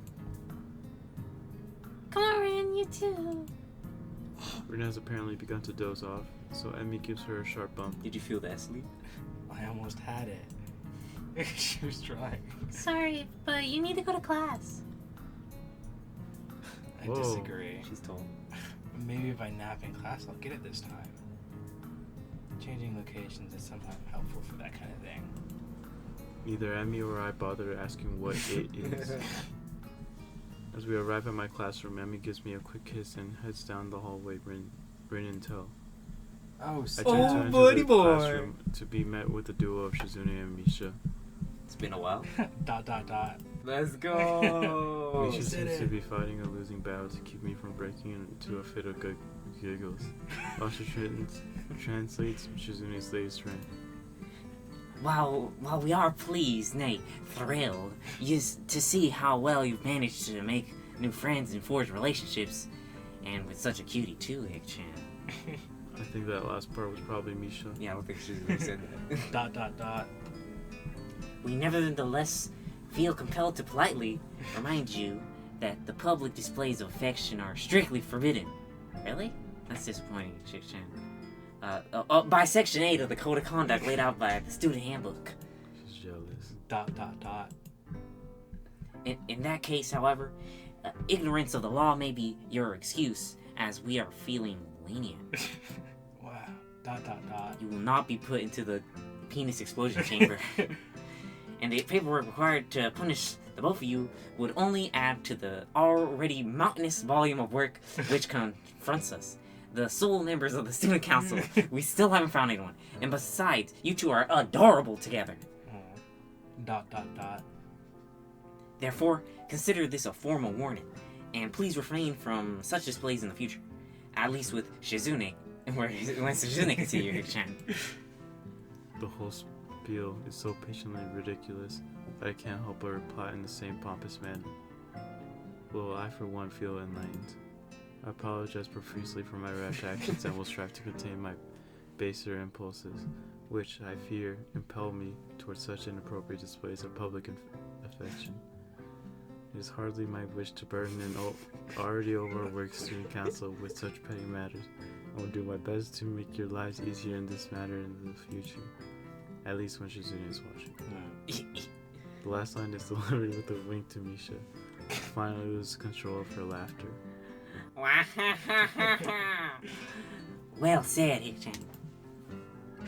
Speaker 4: Come on, Ren, you too.
Speaker 3: Ren has apparently begun to doze off, so Emmy gives her a sharp bump.
Speaker 1: Did you feel that sleep?
Speaker 2: I almost had it. She was trying.
Speaker 4: Sorry, but you need to go to class.
Speaker 2: I
Speaker 3: Whoa.
Speaker 2: disagree.
Speaker 1: She's tall.
Speaker 2: Maybe if I nap in class, I'll get it this time. Changing locations is sometimes helpful for that kind of thing.
Speaker 3: Neither Emmy or I bother asking what it is. As we arrive at my classroom, Emmy gives me a quick kiss and heads down the hallway, Rin and Tel.
Speaker 2: Oh,
Speaker 3: I
Speaker 1: Oh,
Speaker 3: turn to enter
Speaker 1: buddy
Speaker 3: the
Speaker 1: boy.
Speaker 3: classroom to be met with the duo of Shizune and Misha.
Speaker 1: It's been a while. ... Let's go.
Speaker 3: Misha
Speaker 2: did
Speaker 3: seems to
Speaker 2: it.
Speaker 3: be fighting a losing battle to keep me from breaking into a fit of giggles. While she translates Shizune's latest rant.
Speaker 7: While we are pleased, nay, thrilled, to see how well you've managed to make new friends and forge relationships, and with such a cutie too, Hick-chan.
Speaker 3: I think that last part was probably Misha.
Speaker 1: Yeah, I don't think she really said that. ...
Speaker 7: We nevertheless feel compelled to politely remind you that the public displays of affection are strictly forbidden. Really? That's disappointing, Hick-chan. By Section 8 of the Code of Conduct laid out by the Student Handbook.
Speaker 3: She's jealous. ...
Speaker 7: In that case, however, ignorance of the law may be your excuse, as we are feeling lenient.
Speaker 2: Wow. ...
Speaker 7: You will not be put into the penis explosion chamber. And the paperwork required to punish the both of you would only add to the already mountainous volume of work which confronts us. The sole members of the student council, we still haven't found anyone. And besides, you two are adorable together. ... Therefore, consider this a formal warning, and please refrain from such displays in the future. At least with Shizune, when Shizune can see your Chan.
Speaker 3: The whole spiel is so patiently ridiculous that I can't help but reply in the same pompous manner. Well, I for one feel enlightened. I apologize profusely for my rash actions and will strive to contain my baser impulses, which, I fear, impel me towards such inappropriate displays of public affection. It is hardly my wish to burden an already overworked student council with such petty matters. I will do my best to make your lives easier in this matter in the future. At least when Shizune is watching. The last line is delivered with a wink to Misha. Finally loses control of her laughter.
Speaker 7: Well said, Hick-chan.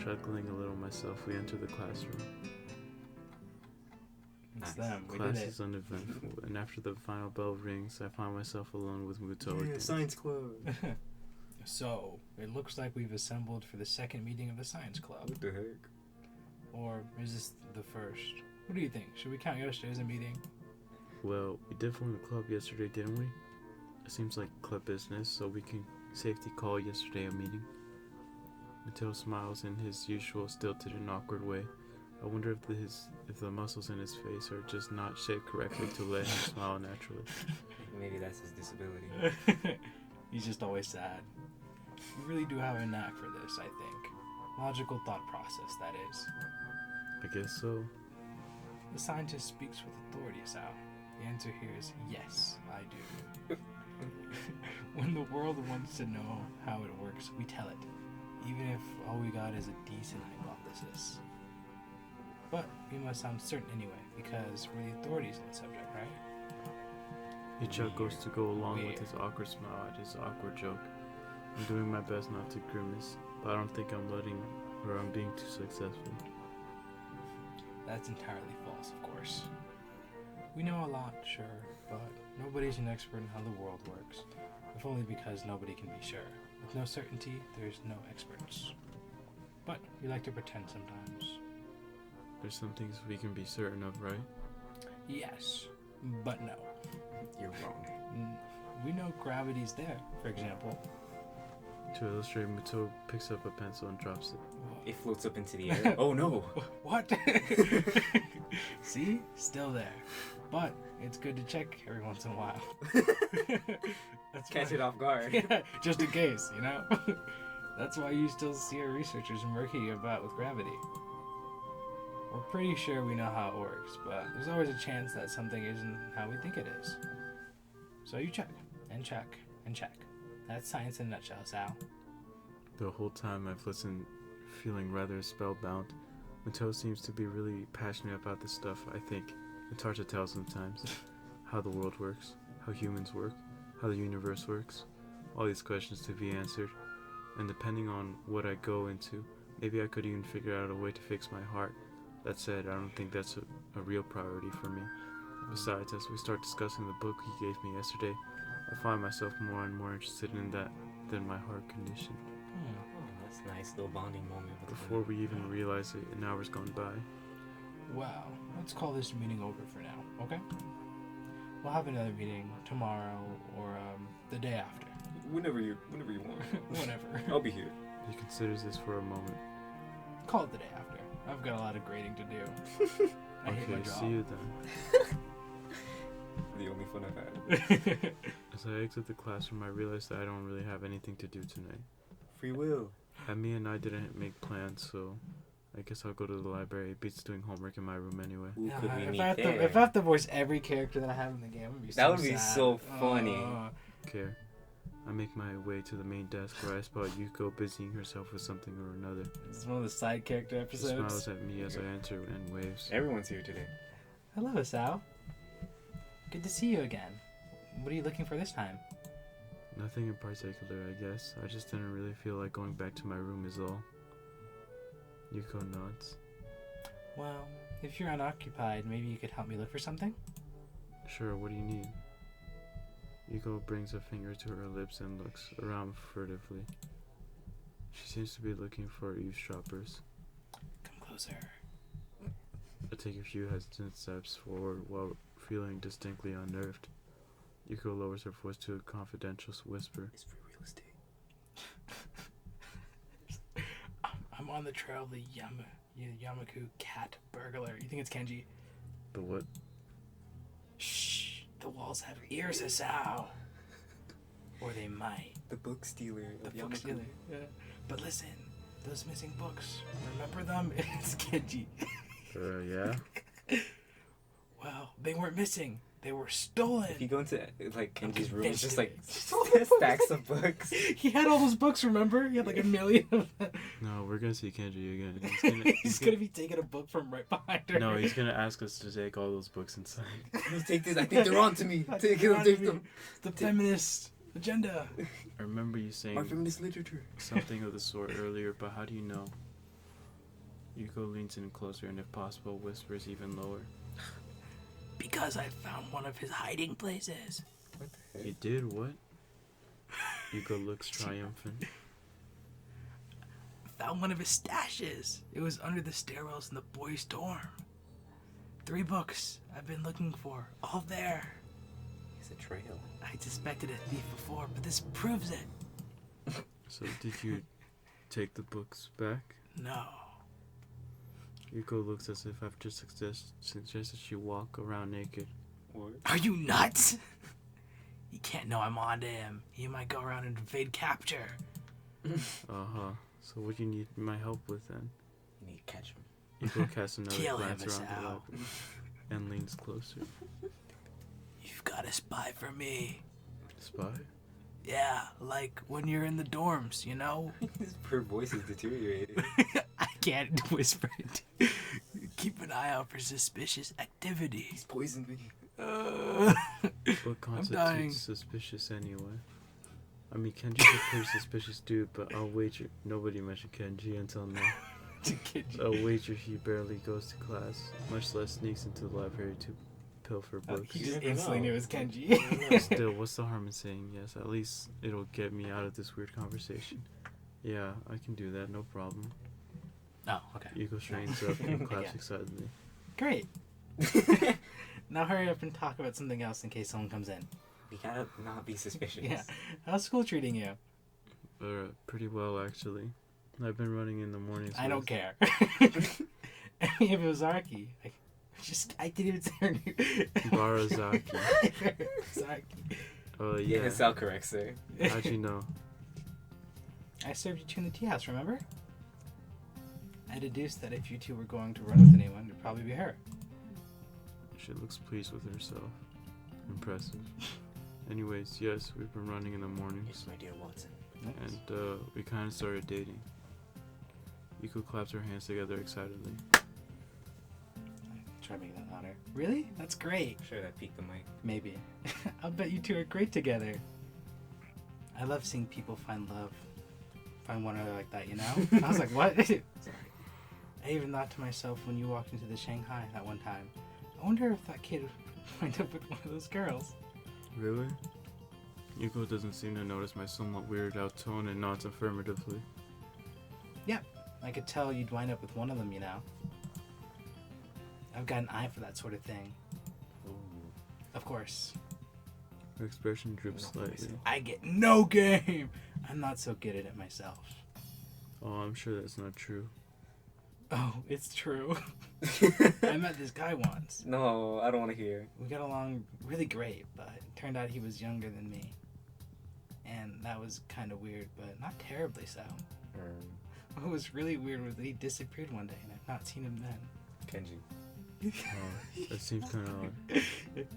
Speaker 3: Chuckling a little myself, we enter the classroom.
Speaker 2: It's them. We
Speaker 3: Class
Speaker 2: did it.
Speaker 3: is uneventful, and after the final bell rings, I find myself alone with Muto
Speaker 1: Yeah,
Speaker 3: again.
Speaker 1: science club.
Speaker 2: So, it looks like we've assembled for the second meeting of the science club.
Speaker 1: What the heck?
Speaker 2: Or is this the first? What do you think? Should we count yesterday as a meeting?
Speaker 3: Well, we did form the club yesterday, didn't we? It seems like club business, so we can safely call yesterday a meeting. Mateo smiles in his usual stilted and awkward way. I wonder if the muscles in his face are just not shaped correctly to let him smile naturally.
Speaker 1: Maybe that's his disability.
Speaker 2: He's just always sad. You really do have a knack for this, I think. Logical thought process, that is.
Speaker 3: I guess so.
Speaker 2: The scientist speaks with authority, Sal. The answer here is yes, I do. When the world wants to know how it works, we tell it. Even if all we got is a decent hypothesis. But we must sound certain anyway, because we're the authorities in the subject, right?
Speaker 3: Ichuk goes to go along with his awkward smile at his awkward joke. I'm doing my best not to grimace, but I don't think I'm being too successful.
Speaker 2: That's entirely false, of course. We know a lot, sure, but nobody's an expert in how the world works. If only because nobody can be sure. With no certainty, there's no experts. But we like to pretend sometimes.
Speaker 3: There's some things we can be certain of, right?
Speaker 2: Yes, but no.
Speaker 1: You're wrong.
Speaker 2: We know gravity's there, for example.
Speaker 3: To illustrate, Muto picks up a pencil and drops it.
Speaker 1: It floats up into the air. Oh no!
Speaker 2: What? See? Still there. But it's good to check every once in a while. That's
Speaker 1: Catch
Speaker 2: why-
Speaker 1: it off guard.
Speaker 2: Yeah, just in case, you know? That's why you still see our researchers murky about with gravity. We're pretty sure we know how it works, but there's always a chance that something isn't how we think it is. So you check, and check, and check. That's science in a nutshell, Sal.
Speaker 3: The whole time I've listened, feeling rather spellbound. Muto seems to be really passionate about this stuff, I think. It's hard to tell sometimes. How the world works, how humans work, how the universe works. All these questions to be answered. And depending on what I go into, maybe I could even figure out a way to fix my heart. That said, I don't think that's a real priority for me. Besides, as we start discussing the book he gave me yesterday, I find myself more and more interested in that than my heart condition.
Speaker 1: Oh, that's a nice little bonding moment.
Speaker 3: Before we even realize it, an hour's gone by.
Speaker 2: Well, let's call this meeting over for now, okay? We'll have another meeting tomorrow or the day after.
Speaker 1: Whenever you want.
Speaker 2: Whenever.
Speaker 1: I'll be here.
Speaker 3: He considers this for a moment.
Speaker 2: Call it the day after. I've got a lot of grading to do. I hate my
Speaker 3: Okay,
Speaker 2: job.
Speaker 3: see you then.
Speaker 1: The only fun I've had.
Speaker 3: As I exit the classroom, I realize that I don't really have anything to do tonight.
Speaker 1: Free will.
Speaker 3: Amy and I didn't make plans, so I guess I'll go to the library. It beats doing homework in my room anyway.
Speaker 1: Who could we
Speaker 2: if,
Speaker 1: meet
Speaker 2: I have
Speaker 1: there?
Speaker 2: if I have to voice every character that I have in the game, it would be
Speaker 1: That
Speaker 2: so
Speaker 1: would be
Speaker 2: sad.
Speaker 1: so funny.
Speaker 3: Care. I make my way to the main desk where I spot Yuko busying herself with something or another.
Speaker 2: This is one of the side character
Speaker 3: She smiles
Speaker 2: episodes.
Speaker 3: at me as I enter and waves.
Speaker 1: Everyone's here today.
Speaker 2: Hello, Sal. Good to see you again. What are you looking for this time?
Speaker 3: Nothing in particular, I guess. I just didn't really feel like going back to my room is all. Yuko nods.
Speaker 2: Well, if you're unoccupied, maybe you could help me look for something?
Speaker 3: Sure, what do you need? Yuko brings a finger to her lips and looks around furtively. She seems to be looking for eavesdroppers.
Speaker 2: Come closer.
Speaker 3: I take a few hesitant steps forward while feeling distinctly unnerved. Yuko lowers her voice to a confidential whisper.
Speaker 1: It's free real estate.
Speaker 2: I'm on the trail of the Yamaku cat burglar. You think it's Kenji?
Speaker 3: The what?
Speaker 2: Shh. The walls have ears, Sal. Or they might.
Speaker 1: The book stealer
Speaker 2: The
Speaker 1: of
Speaker 2: book
Speaker 1: Yamaku.
Speaker 2: stealer. Yeah. But listen, those missing books. Remember them? It's Kenji.
Speaker 3: Yeah?
Speaker 2: Well, they weren't missing. They were stolen.
Speaker 1: If you go into like Kenji's room, it's just
Speaker 2: convinced
Speaker 1: like stacks of books.
Speaker 2: He had all those books, remember? He had like 1 million of them.
Speaker 3: No, we're gonna see Kenji again.
Speaker 2: He's gonna be taking a book from right behind her.
Speaker 3: No, he's gonna ask us to take all those books inside.
Speaker 1: You take this. I think they're on to me.
Speaker 2: I
Speaker 1: Take
Speaker 2: think they're
Speaker 1: them.
Speaker 2: on
Speaker 1: Take
Speaker 2: to me.
Speaker 1: them.
Speaker 2: The feminist agenda.
Speaker 3: I remember you
Speaker 1: Our
Speaker 3: saying
Speaker 1: feminist literature.
Speaker 3: something of the sort earlier, but how do you know? Yuko leans in closer and, if possible, whispers even lower.
Speaker 2: Because I found one of his hiding places.
Speaker 1: What the heck?
Speaker 3: You did what? Yuko looks triumphant.
Speaker 2: Found one of his stashes. It was under the stairwells in the boys' dorm. 3 books I've been looking for. All there.
Speaker 1: It's a trail.
Speaker 2: I suspected a thief before, but this proves it.
Speaker 3: So did you take the books back?
Speaker 2: No.
Speaker 3: Yuko looks as if I've just suggested she walk around naked.
Speaker 1: What?
Speaker 2: Are you nuts? He can't know I'm onto him. He might go around and evade capture.
Speaker 3: Uh-huh. So what do you need my help with then?
Speaker 1: You need to catch him.
Speaker 3: Yuko casts another
Speaker 2: Kill him,
Speaker 3: glance around the
Speaker 2: Sal.
Speaker 3: lab and leans closer.
Speaker 2: You've got a spy for me.
Speaker 3: Spy?
Speaker 2: Yeah, like when you're in the dorms, you know?
Speaker 1: Her voice is deteriorating.
Speaker 2: I can't whisper it. Keep an eye out for suspicious activity.
Speaker 1: He's poisoned me.
Speaker 3: What
Speaker 2: dying.
Speaker 3: constitutes suspicious anyway? I mean, Kenji's a pretty suspicious dude, but I'll wager nobody mentioned Kenji until now. I'll wager he barely goes to class, much less sneaks into the library to pilfer books.
Speaker 2: He just
Speaker 1: never
Speaker 2: instantly
Speaker 1: know.
Speaker 2: knew it was Kenji.
Speaker 3: Still, what's the harm in saying yes? At least it'll get me out of this weird conversation. Yeah, I can do that, no problem.
Speaker 2: Oh, okay.
Speaker 3: Yuko straightens up and claps
Speaker 2: Yeah.
Speaker 3: excitedly.
Speaker 2: Great. Now hurry up and talk about something else in case someone comes in.
Speaker 1: We gotta not be suspicious.
Speaker 2: Yeah. How's school treating you?
Speaker 3: Pretty well, actually. I've been running in the mornings.
Speaker 2: I don't
Speaker 3: with-
Speaker 2: care. I mean, if it was Arky, I didn't even say her name.
Speaker 3: Barazaki.
Speaker 2: Zaki.
Speaker 3: Oh,
Speaker 1: Yeah,
Speaker 3: yeah.
Speaker 1: it's all correct, sir.
Speaker 3: How'd you know?
Speaker 2: I served you two in the tea house, remember? I deduced that if you two were going to run with anyone, it'd probably be her.
Speaker 3: She looks pleased with herself. Impressive. Anyways, yes, we've been running in the mornings.
Speaker 1: Yes, my dear Watson.
Speaker 3: And we kind of started dating. Yuko claps her hands together excitedly.
Speaker 2: Try making that louder. Really? That's great.
Speaker 1: Sure, that peaked the mic.
Speaker 2: Maybe. I'll bet you two are great together. I love seeing people find love. Find one another like that, you know? I was like, what? Sorry. I even thought to myself when you walked into the Shanghai that one time, I wonder if that kid would wind up with one of those girls.
Speaker 3: Really? Yuko doesn't seem to notice my somewhat weirded out tone and nods affirmatively.
Speaker 2: I could tell you'd wind up with one of them, you know? I've got an eye for that sort of thing. Of course.
Speaker 3: Her expression droops slightly.
Speaker 2: I get no game! I'm not so good at it myself.
Speaker 3: Oh, I'm sure that's not true.
Speaker 2: Oh, it's true. I met this guy once.
Speaker 1: No, I don't want to hear.
Speaker 2: We got along really great, but it turned out he was younger than me. And that was kind of weird, but not terribly so. What was really weird was that he disappeared one day, and I've not seen him then.
Speaker 1: Kenji.
Speaker 3: Oh, that seems kind of odd.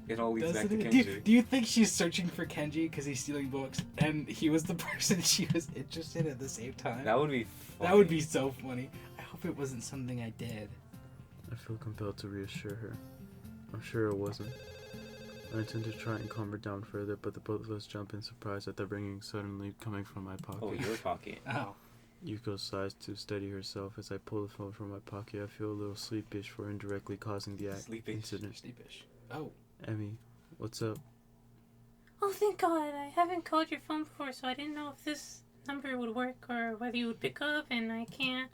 Speaker 1: It all leads back
Speaker 2: Doesn't
Speaker 1: to
Speaker 2: it?
Speaker 1: Kenji.
Speaker 2: Do you think she's searching for Kenji because he's stealing books, and he was the person she was interested in at the same time?
Speaker 1: That would be funny.
Speaker 2: That would be so funny. I hope it wasn't something I did.
Speaker 3: I feel compelled to reassure her. I'm sure it wasn't. I intend to try and calm her down further, but the both of us jump in surprise at the ringing suddenly coming from my pocket.
Speaker 1: Oh, your pocket.
Speaker 2: Oh.
Speaker 3: Yuko sighs to steady herself. As I pull the phone from my pocket, I feel a little sleepish for indirectly causing the
Speaker 1: Sleepish.
Speaker 3: incident.
Speaker 2: Sleepish. Oh.
Speaker 3: Emmy, what's up?
Speaker 4: Oh, thank God. I haven't called your phone before, so I didn't know if this number would work or whether you would pick up, and I can't.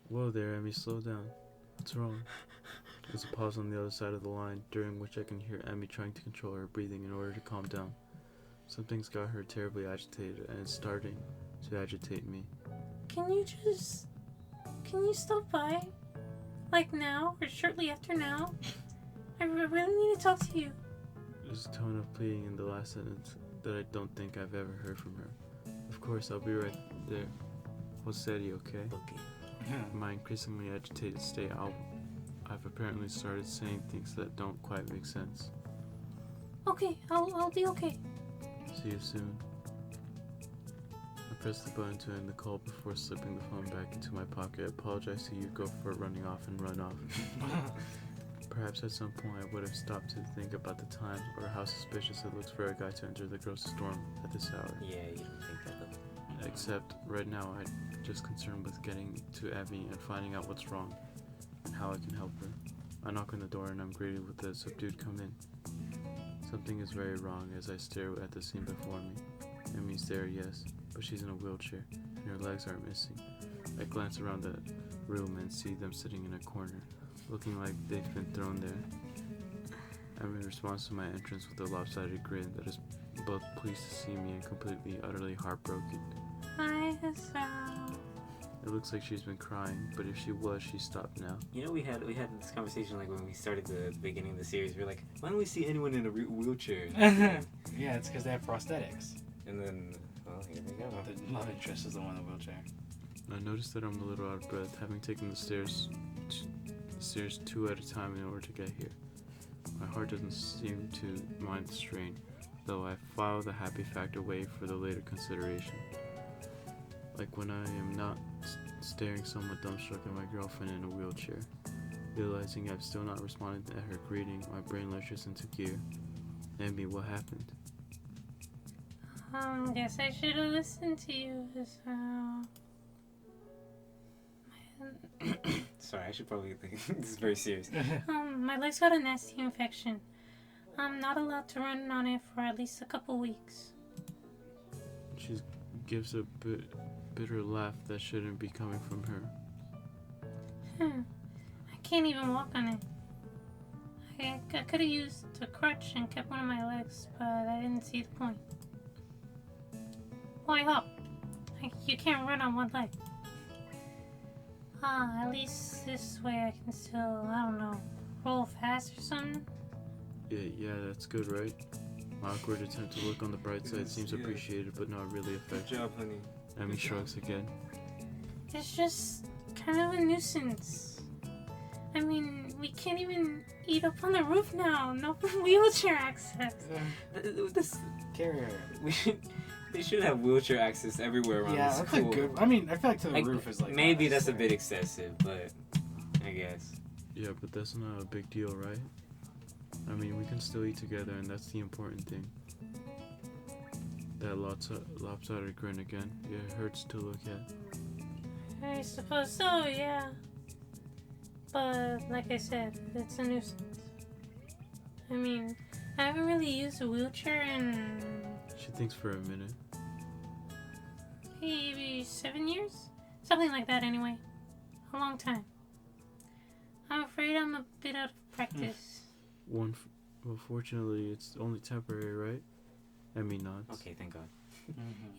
Speaker 3: Whoa there, Emmy, slow down. What's wrong? There's a pause on the other side of the line, during which I can hear Emmy trying to control her breathing in order to calm down. Something's got her terribly agitated, and it's starting to agitate me.
Speaker 4: Can you stop by? Like now, or shortly after now? I really need to talk to you.
Speaker 3: There's a tone of pleading in the last sentence that I don't think I've ever heard from her. Of course, I'll be right there. Hold steady, okay? In my increasingly agitated state, I've apparently started saying things that don't quite make sense.
Speaker 4: Okay, I'll be okay.
Speaker 3: See you soon. I press the button to end the call before slipping the phone back into my pocket. I apologize to Yuko for running off and run off. Perhaps at some point I would have stopped to think about the time or how suspicious it looks for a guy to enter the grocery store at this hour.
Speaker 1: Yeah, you don't think that though.
Speaker 3: Except right now I'm just concerned with getting to Abby and finding out what's wrong and how I can help her. I knock on the door and I'm greeted with a subdued "come in." Something is very wrong as I stare at the scene before me. Emmy's there, yes, but she's in a wheelchair and her legs are missing. I glance around the room and see them sitting in a corner, looking like they've been thrown there. Emmy responds to my entrance with a lopsided grin that is both pleased to see me and completely, utterly heartbroken.
Speaker 4: Hi, Estelle.
Speaker 3: It looks like she's been crying, but if she was, she stopped now.
Speaker 1: You know, we had this conversation like when we started the beginning of the series. We were like, why don't we see anyone in a wheelchair?
Speaker 2: Yeah, it's because they have prosthetics.
Speaker 1: And then, well, here we go.
Speaker 2: The love interest is the one in the wheelchair.
Speaker 3: I noticed that I'm a little out of breath, having taken the stairs two at a time in order to get here. My heart doesn't seem to mind the strain, though I file the happy factor away for the later consideration. Like when I am not staring somewhat dumbstruck at my girlfriend in a wheelchair. Realizing I've still not responded at her greeting, my brain lurches into gear. Emmy, what happened?
Speaker 4: Guess I should have listened to you, Estelle.
Speaker 1: Sorry, I should probably think this is very serious.
Speaker 4: My leg's got a nasty infection. I'm not allowed to run on it for at least a couple weeks.
Speaker 3: She gives a bitter laugh that shouldn't be coming from her.
Speaker 4: I can't even walk on it. I could have used a crutch and kept one of my legs, but I didn't see the point. Why hop? You can't run on one leg. At least this way I can still, I don't know, roll fast or something.
Speaker 3: Yeah, that's good, right? My awkward attempt to look on the bright side seems appreciated, but not really effective.
Speaker 1: Good job, honey.
Speaker 3: Emmy shrugs again.
Speaker 4: It's just kind of a nuisance. I mean, we can't even eat up on the roof now. No wheelchair access.
Speaker 1: This
Speaker 2: Carrier.
Speaker 1: they should have wheelchair access everywhere around
Speaker 2: Yeah,
Speaker 1: the
Speaker 2: that's
Speaker 1: school.
Speaker 2: a good. I mean, I feel like to the
Speaker 1: Like,
Speaker 2: roof is like.
Speaker 1: maybe that's a
Speaker 2: unnecessary.
Speaker 1: bit excessive, but I guess.
Speaker 3: Yeah, but that's not a big deal, right? I mean, we can still eat together, and that's the important thing. That lopsided grin again. It hurts to look at.
Speaker 4: I suppose so, yeah. But, like I said, it's a nuisance. I mean, I haven't really used a wheelchair in
Speaker 3: She thinks for a minute.
Speaker 4: maybe 7 years? Something like that, anyway. A long time. I'm afraid I'm a bit out of practice.
Speaker 3: Well, fortunately, it's only temporary, right? I mean, nods.
Speaker 1: Okay, thank God.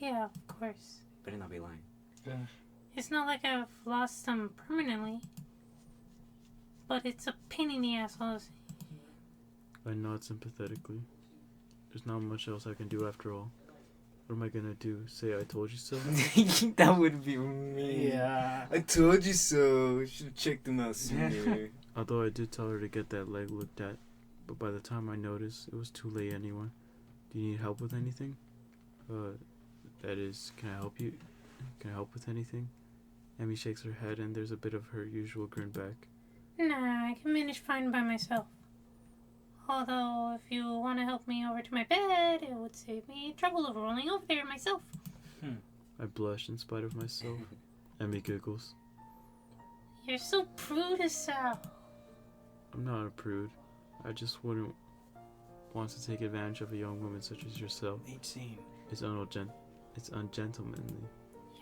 Speaker 4: Yeah, of course.
Speaker 1: Better not be lying.
Speaker 4: It's not like I've lost them permanently. But it's a pain in the ass, honestly.
Speaker 3: I nod sympathetically. There's not much else I can do after all. What am I gonna do? Say I told you so?
Speaker 1: That would be me.
Speaker 2: Yeah.
Speaker 1: I told you so. You should have checked them out sooner.
Speaker 3: Although I did tell her to get that leg looked at. But by the time I noticed, it was too late anyway. Do you need help with anything? That is, can I help you? Can I help with anything? Emmy shakes her head and there's a bit of her usual grin back.
Speaker 4: Nah, I can manage fine by myself. Although, if you want to help me over to my bed, it would save me trouble of rolling over there myself.
Speaker 3: I blush in spite of myself. Emmy giggles.
Speaker 4: You're so prudish, Sal.
Speaker 3: I'm not a prude. I just wouldn't want to take advantage of a young woman such as yourself.
Speaker 2: 18.
Speaker 3: It's ungentlemanly.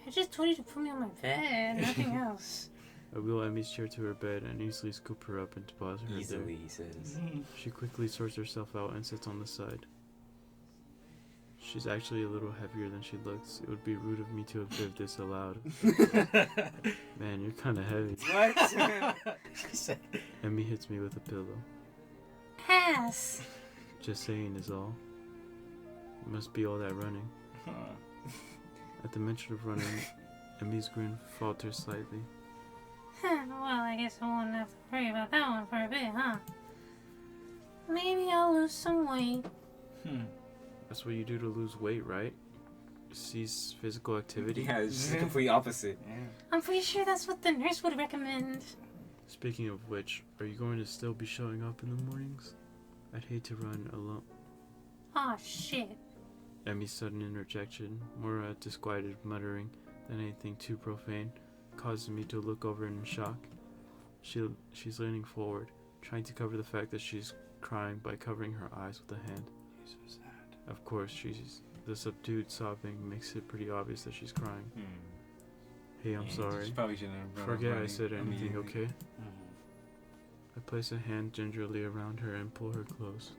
Speaker 4: I just told you to put me on my bed, nothing else.
Speaker 3: I wheel Emmy's chair to her bed and easily scoop her up and deposit her there.
Speaker 1: Easily, he says.
Speaker 3: She quickly sorts herself out and sits on the side. She's actually a little heavier than she looks. It would be rude of me to observe this aloud. Man, you're kind of heavy.
Speaker 1: What?
Speaker 3: Emmy hits me with a pillow.
Speaker 4: Ass.
Speaker 3: Just saying is all. It must be all that running. At the mention of running, Emmy's grin falters slightly.
Speaker 4: Well, I guess I won't have to worry about that one for a bit, huh? Maybe I'll lose some weight.
Speaker 3: That's what you do to lose weight, right? Cease physical activity?
Speaker 1: Yeah, it's just the complete opposite.
Speaker 4: I'm pretty sure that's what the nurse would recommend.
Speaker 3: Speaking of which, are you going to still be showing up in the mornings? I'd hate to run alone.
Speaker 4: Aw, shit.
Speaker 3: Emmy's sudden interjection, more a disquieted muttering than anything too profane, causes me to look over in shock. She's leaning forward, trying to cover the fact that she's crying by covering her eyes with a hand.
Speaker 2: She's so sad.
Speaker 3: Of course, the subdued sobbing makes it pretty obvious that she's crying. Hey, I'm sorry.
Speaker 1: Probably shouldn't have run
Speaker 3: Forget I
Speaker 1: running
Speaker 3: said anything,
Speaker 1: immediately.
Speaker 3: okay? I place a hand gingerly around her and pull her close.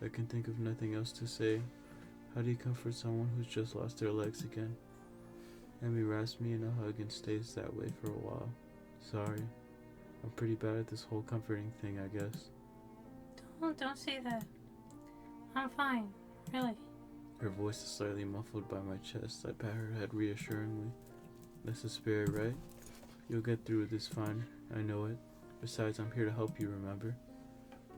Speaker 3: I can think of nothing else to say. How do you comfort someone who's just lost their legs again? Emmy wraps me in a hug and stays that way for a while. Sorry. I'm pretty bad at this whole comforting thing, I guess.
Speaker 4: Don't say that. I'm fine, really.
Speaker 3: Her voice is slightly muffled by my chest. I pat her head reassuringly. That's the spirit, right? You'll get through this fine. I know it. Besides, I'm here to help you, remember?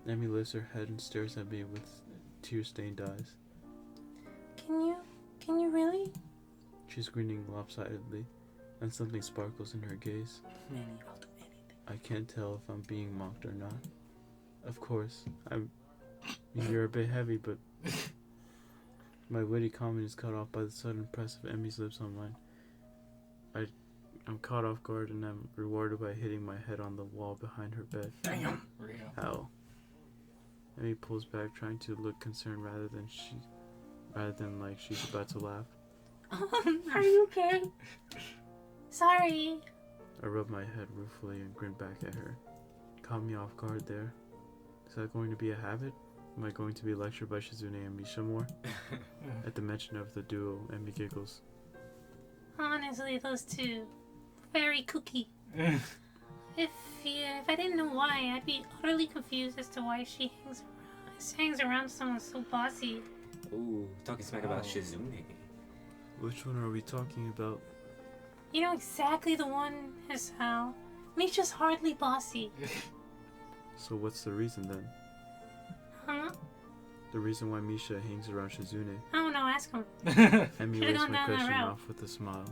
Speaker 3: Emmy lifts her head and stares at me with tear-stained eyes.
Speaker 4: Can you really?
Speaker 3: She's grinning lopsidedly, and something sparkles in her gaze.
Speaker 2: I'll do anything.
Speaker 3: I can't tell if I'm being mocked or not. Of course, you're a bit heavy, but... My witty comment is cut off by the sudden press of Emmy's lips on mine. I'm caught off guard and I'm rewarded by hitting my head on the wall behind her bed.
Speaker 2: Damn.
Speaker 3: How? Emmy pulls back, trying to look concerned rather than like she's about to laugh.
Speaker 4: Are you okay? Sorry.
Speaker 3: I rub my head ruefully and grin back at her. Caught me off guard there. Is that going to be a habit? Am I going to be lectured by Shizune and Misha more? At the mention of the duo, Emmy giggles.
Speaker 4: Honestly, those two, very kooky. If I didn't know why, I'd be utterly confused as to why she hangs around someone so bossy.
Speaker 1: Ooh, talking smack about Shizune.
Speaker 3: Which one are we talking about?
Speaker 4: You know exactly the one as how Misha's hardly bossy.
Speaker 3: So what's the reason then?
Speaker 4: Huh?
Speaker 3: The reason why Misha hangs around Shizune?
Speaker 4: I don't know, ask him.
Speaker 3: Emmy
Speaker 4: Should've
Speaker 3: raised
Speaker 4: gone
Speaker 3: my
Speaker 4: down that
Speaker 3: question
Speaker 4: route.
Speaker 3: off with a smile.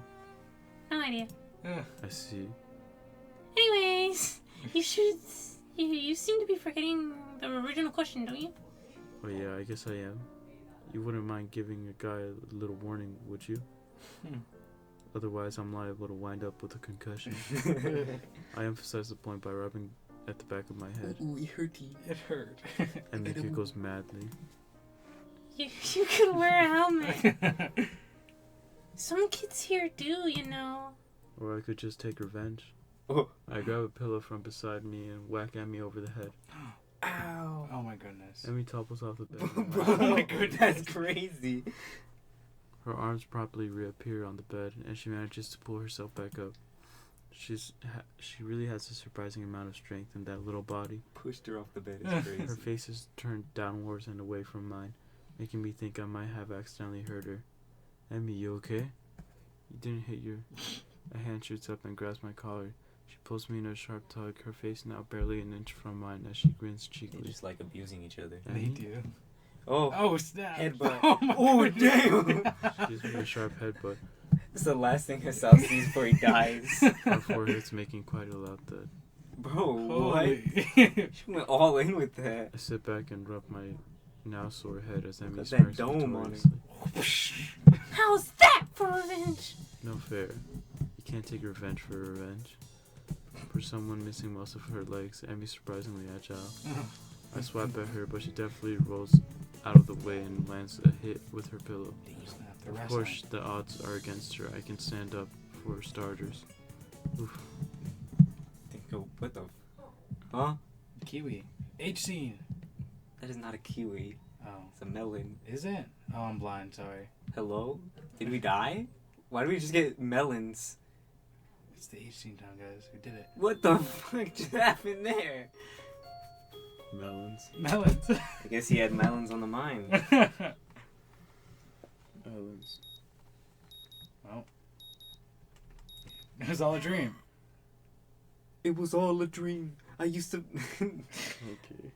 Speaker 4: No idea.
Speaker 3: I see.
Speaker 4: Anyways, you seem to be forgetting the original question, don't you?
Speaker 3: Oh yeah, I guess I am. You wouldn't mind giving a guy a little warning, would you? Otherwise, I'm liable to wind up with a concussion. I emphasize the point by rubbing at the back of my head.
Speaker 1: Ooh, it hurty.
Speaker 2: It hurt.
Speaker 3: And Emmy giggles madly.
Speaker 4: You could wear a helmet. Some kids here do, you know.
Speaker 3: Or I could just take revenge.
Speaker 1: Oh.
Speaker 3: I grab a pillow from beside me and whack Emmy over the head.
Speaker 1: Ow.
Speaker 2: Oh my goodness.
Speaker 3: Emmy topples off the bed.
Speaker 1: Oh my goodness, that's crazy.
Speaker 3: Her arms promptly reappear on the bed, and she manages to pull herself back up. She really has a surprising amount of strength in that little body.
Speaker 1: Pushed her off the bed, it's crazy.
Speaker 3: Her face is turned downwards and away from mine, making me think I might have accidentally hurt her. Emmy, you okay? You didn't hit your... A hand shoots up and grabs my collar. She pulls me in a sharp tug, her face now barely an inch from mine as she grins
Speaker 1: They
Speaker 3: cheekily.
Speaker 1: just like abusing each other.
Speaker 2: They do.
Speaker 1: Oh,
Speaker 2: Oh, snap.
Speaker 1: headbutt.
Speaker 2: Oh, my
Speaker 1: Oh,
Speaker 2: goodness.
Speaker 1: damn.
Speaker 3: She gives me a sharp headbutt.
Speaker 1: It's the last thing Hassan sees before he dies.
Speaker 3: Our foreheads making quite a loud thud.
Speaker 1: Bro, what?
Speaker 2: Holy.
Speaker 1: She went all in with that.
Speaker 3: I sit back and rub my now sore head as Emmy
Speaker 1: Got that
Speaker 3: smirks
Speaker 1: dome on it.
Speaker 3: victoriously.
Speaker 4: How's that for revenge?
Speaker 3: No fair. You can't take revenge for revenge. For someone missing most of her legs, Emmy's surprisingly agile. I swipe at her, but she definitely rolls out of the way and lands a hit with her pillow.
Speaker 2: Snap the
Speaker 3: Of
Speaker 2: rest
Speaker 3: course, the odds are against her. I can stand up for starters. Oof.
Speaker 1: What the? Huh?
Speaker 2: Kiwi. H scene.
Speaker 1: That is not a kiwi.
Speaker 2: Oh.
Speaker 1: It's a melon.
Speaker 2: Is it? Oh, I'm blind, sorry.
Speaker 1: Hello? Did we die? Why do we just get melons?
Speaker 2: It's the H scene time, guys. We did it.
Speaker 1: What the fuck just happened there?
Speaker 3: Melons.
Speaker 2: Melons.
Speaker 1: I guess he had melons on the mind.
Speaker 3: Melons.
Speaker 2: Well. It was all a dream.
Speaker 1: It was all a dream. I used to.
Speaker 3: Okay.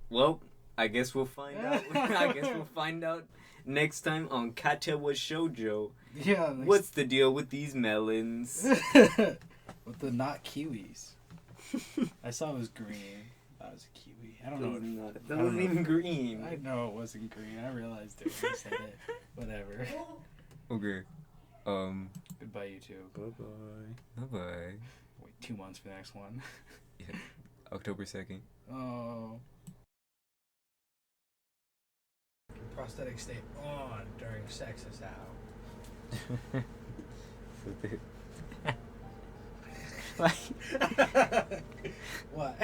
Speaker 1: Well, I guess we'll find out. I guess we'll find out next time on Katawa Shoujo.
Speaker 2: Yeah.
Speaker 1: What's the deal with these melons?
Speaker 2: With the not kiwis. I saw it was green. That was a kiwi. I don't know.
Speaker 1: That wasn't even green.
Speaker 2: I know it wasn't green. I realized it when I said it. Whatever.
Speaker 1: Okay.
Speaker 2: Goodbye, you two.
Speaker 3: Bye-bye.
Speaker 1: Bye-bye.
Speaker 2: Wait 2 months for the next one.
Speaker 1: Yeah. October 2nd.
Speaker 2: Oh. Prosthetic stay on during sex is how. What?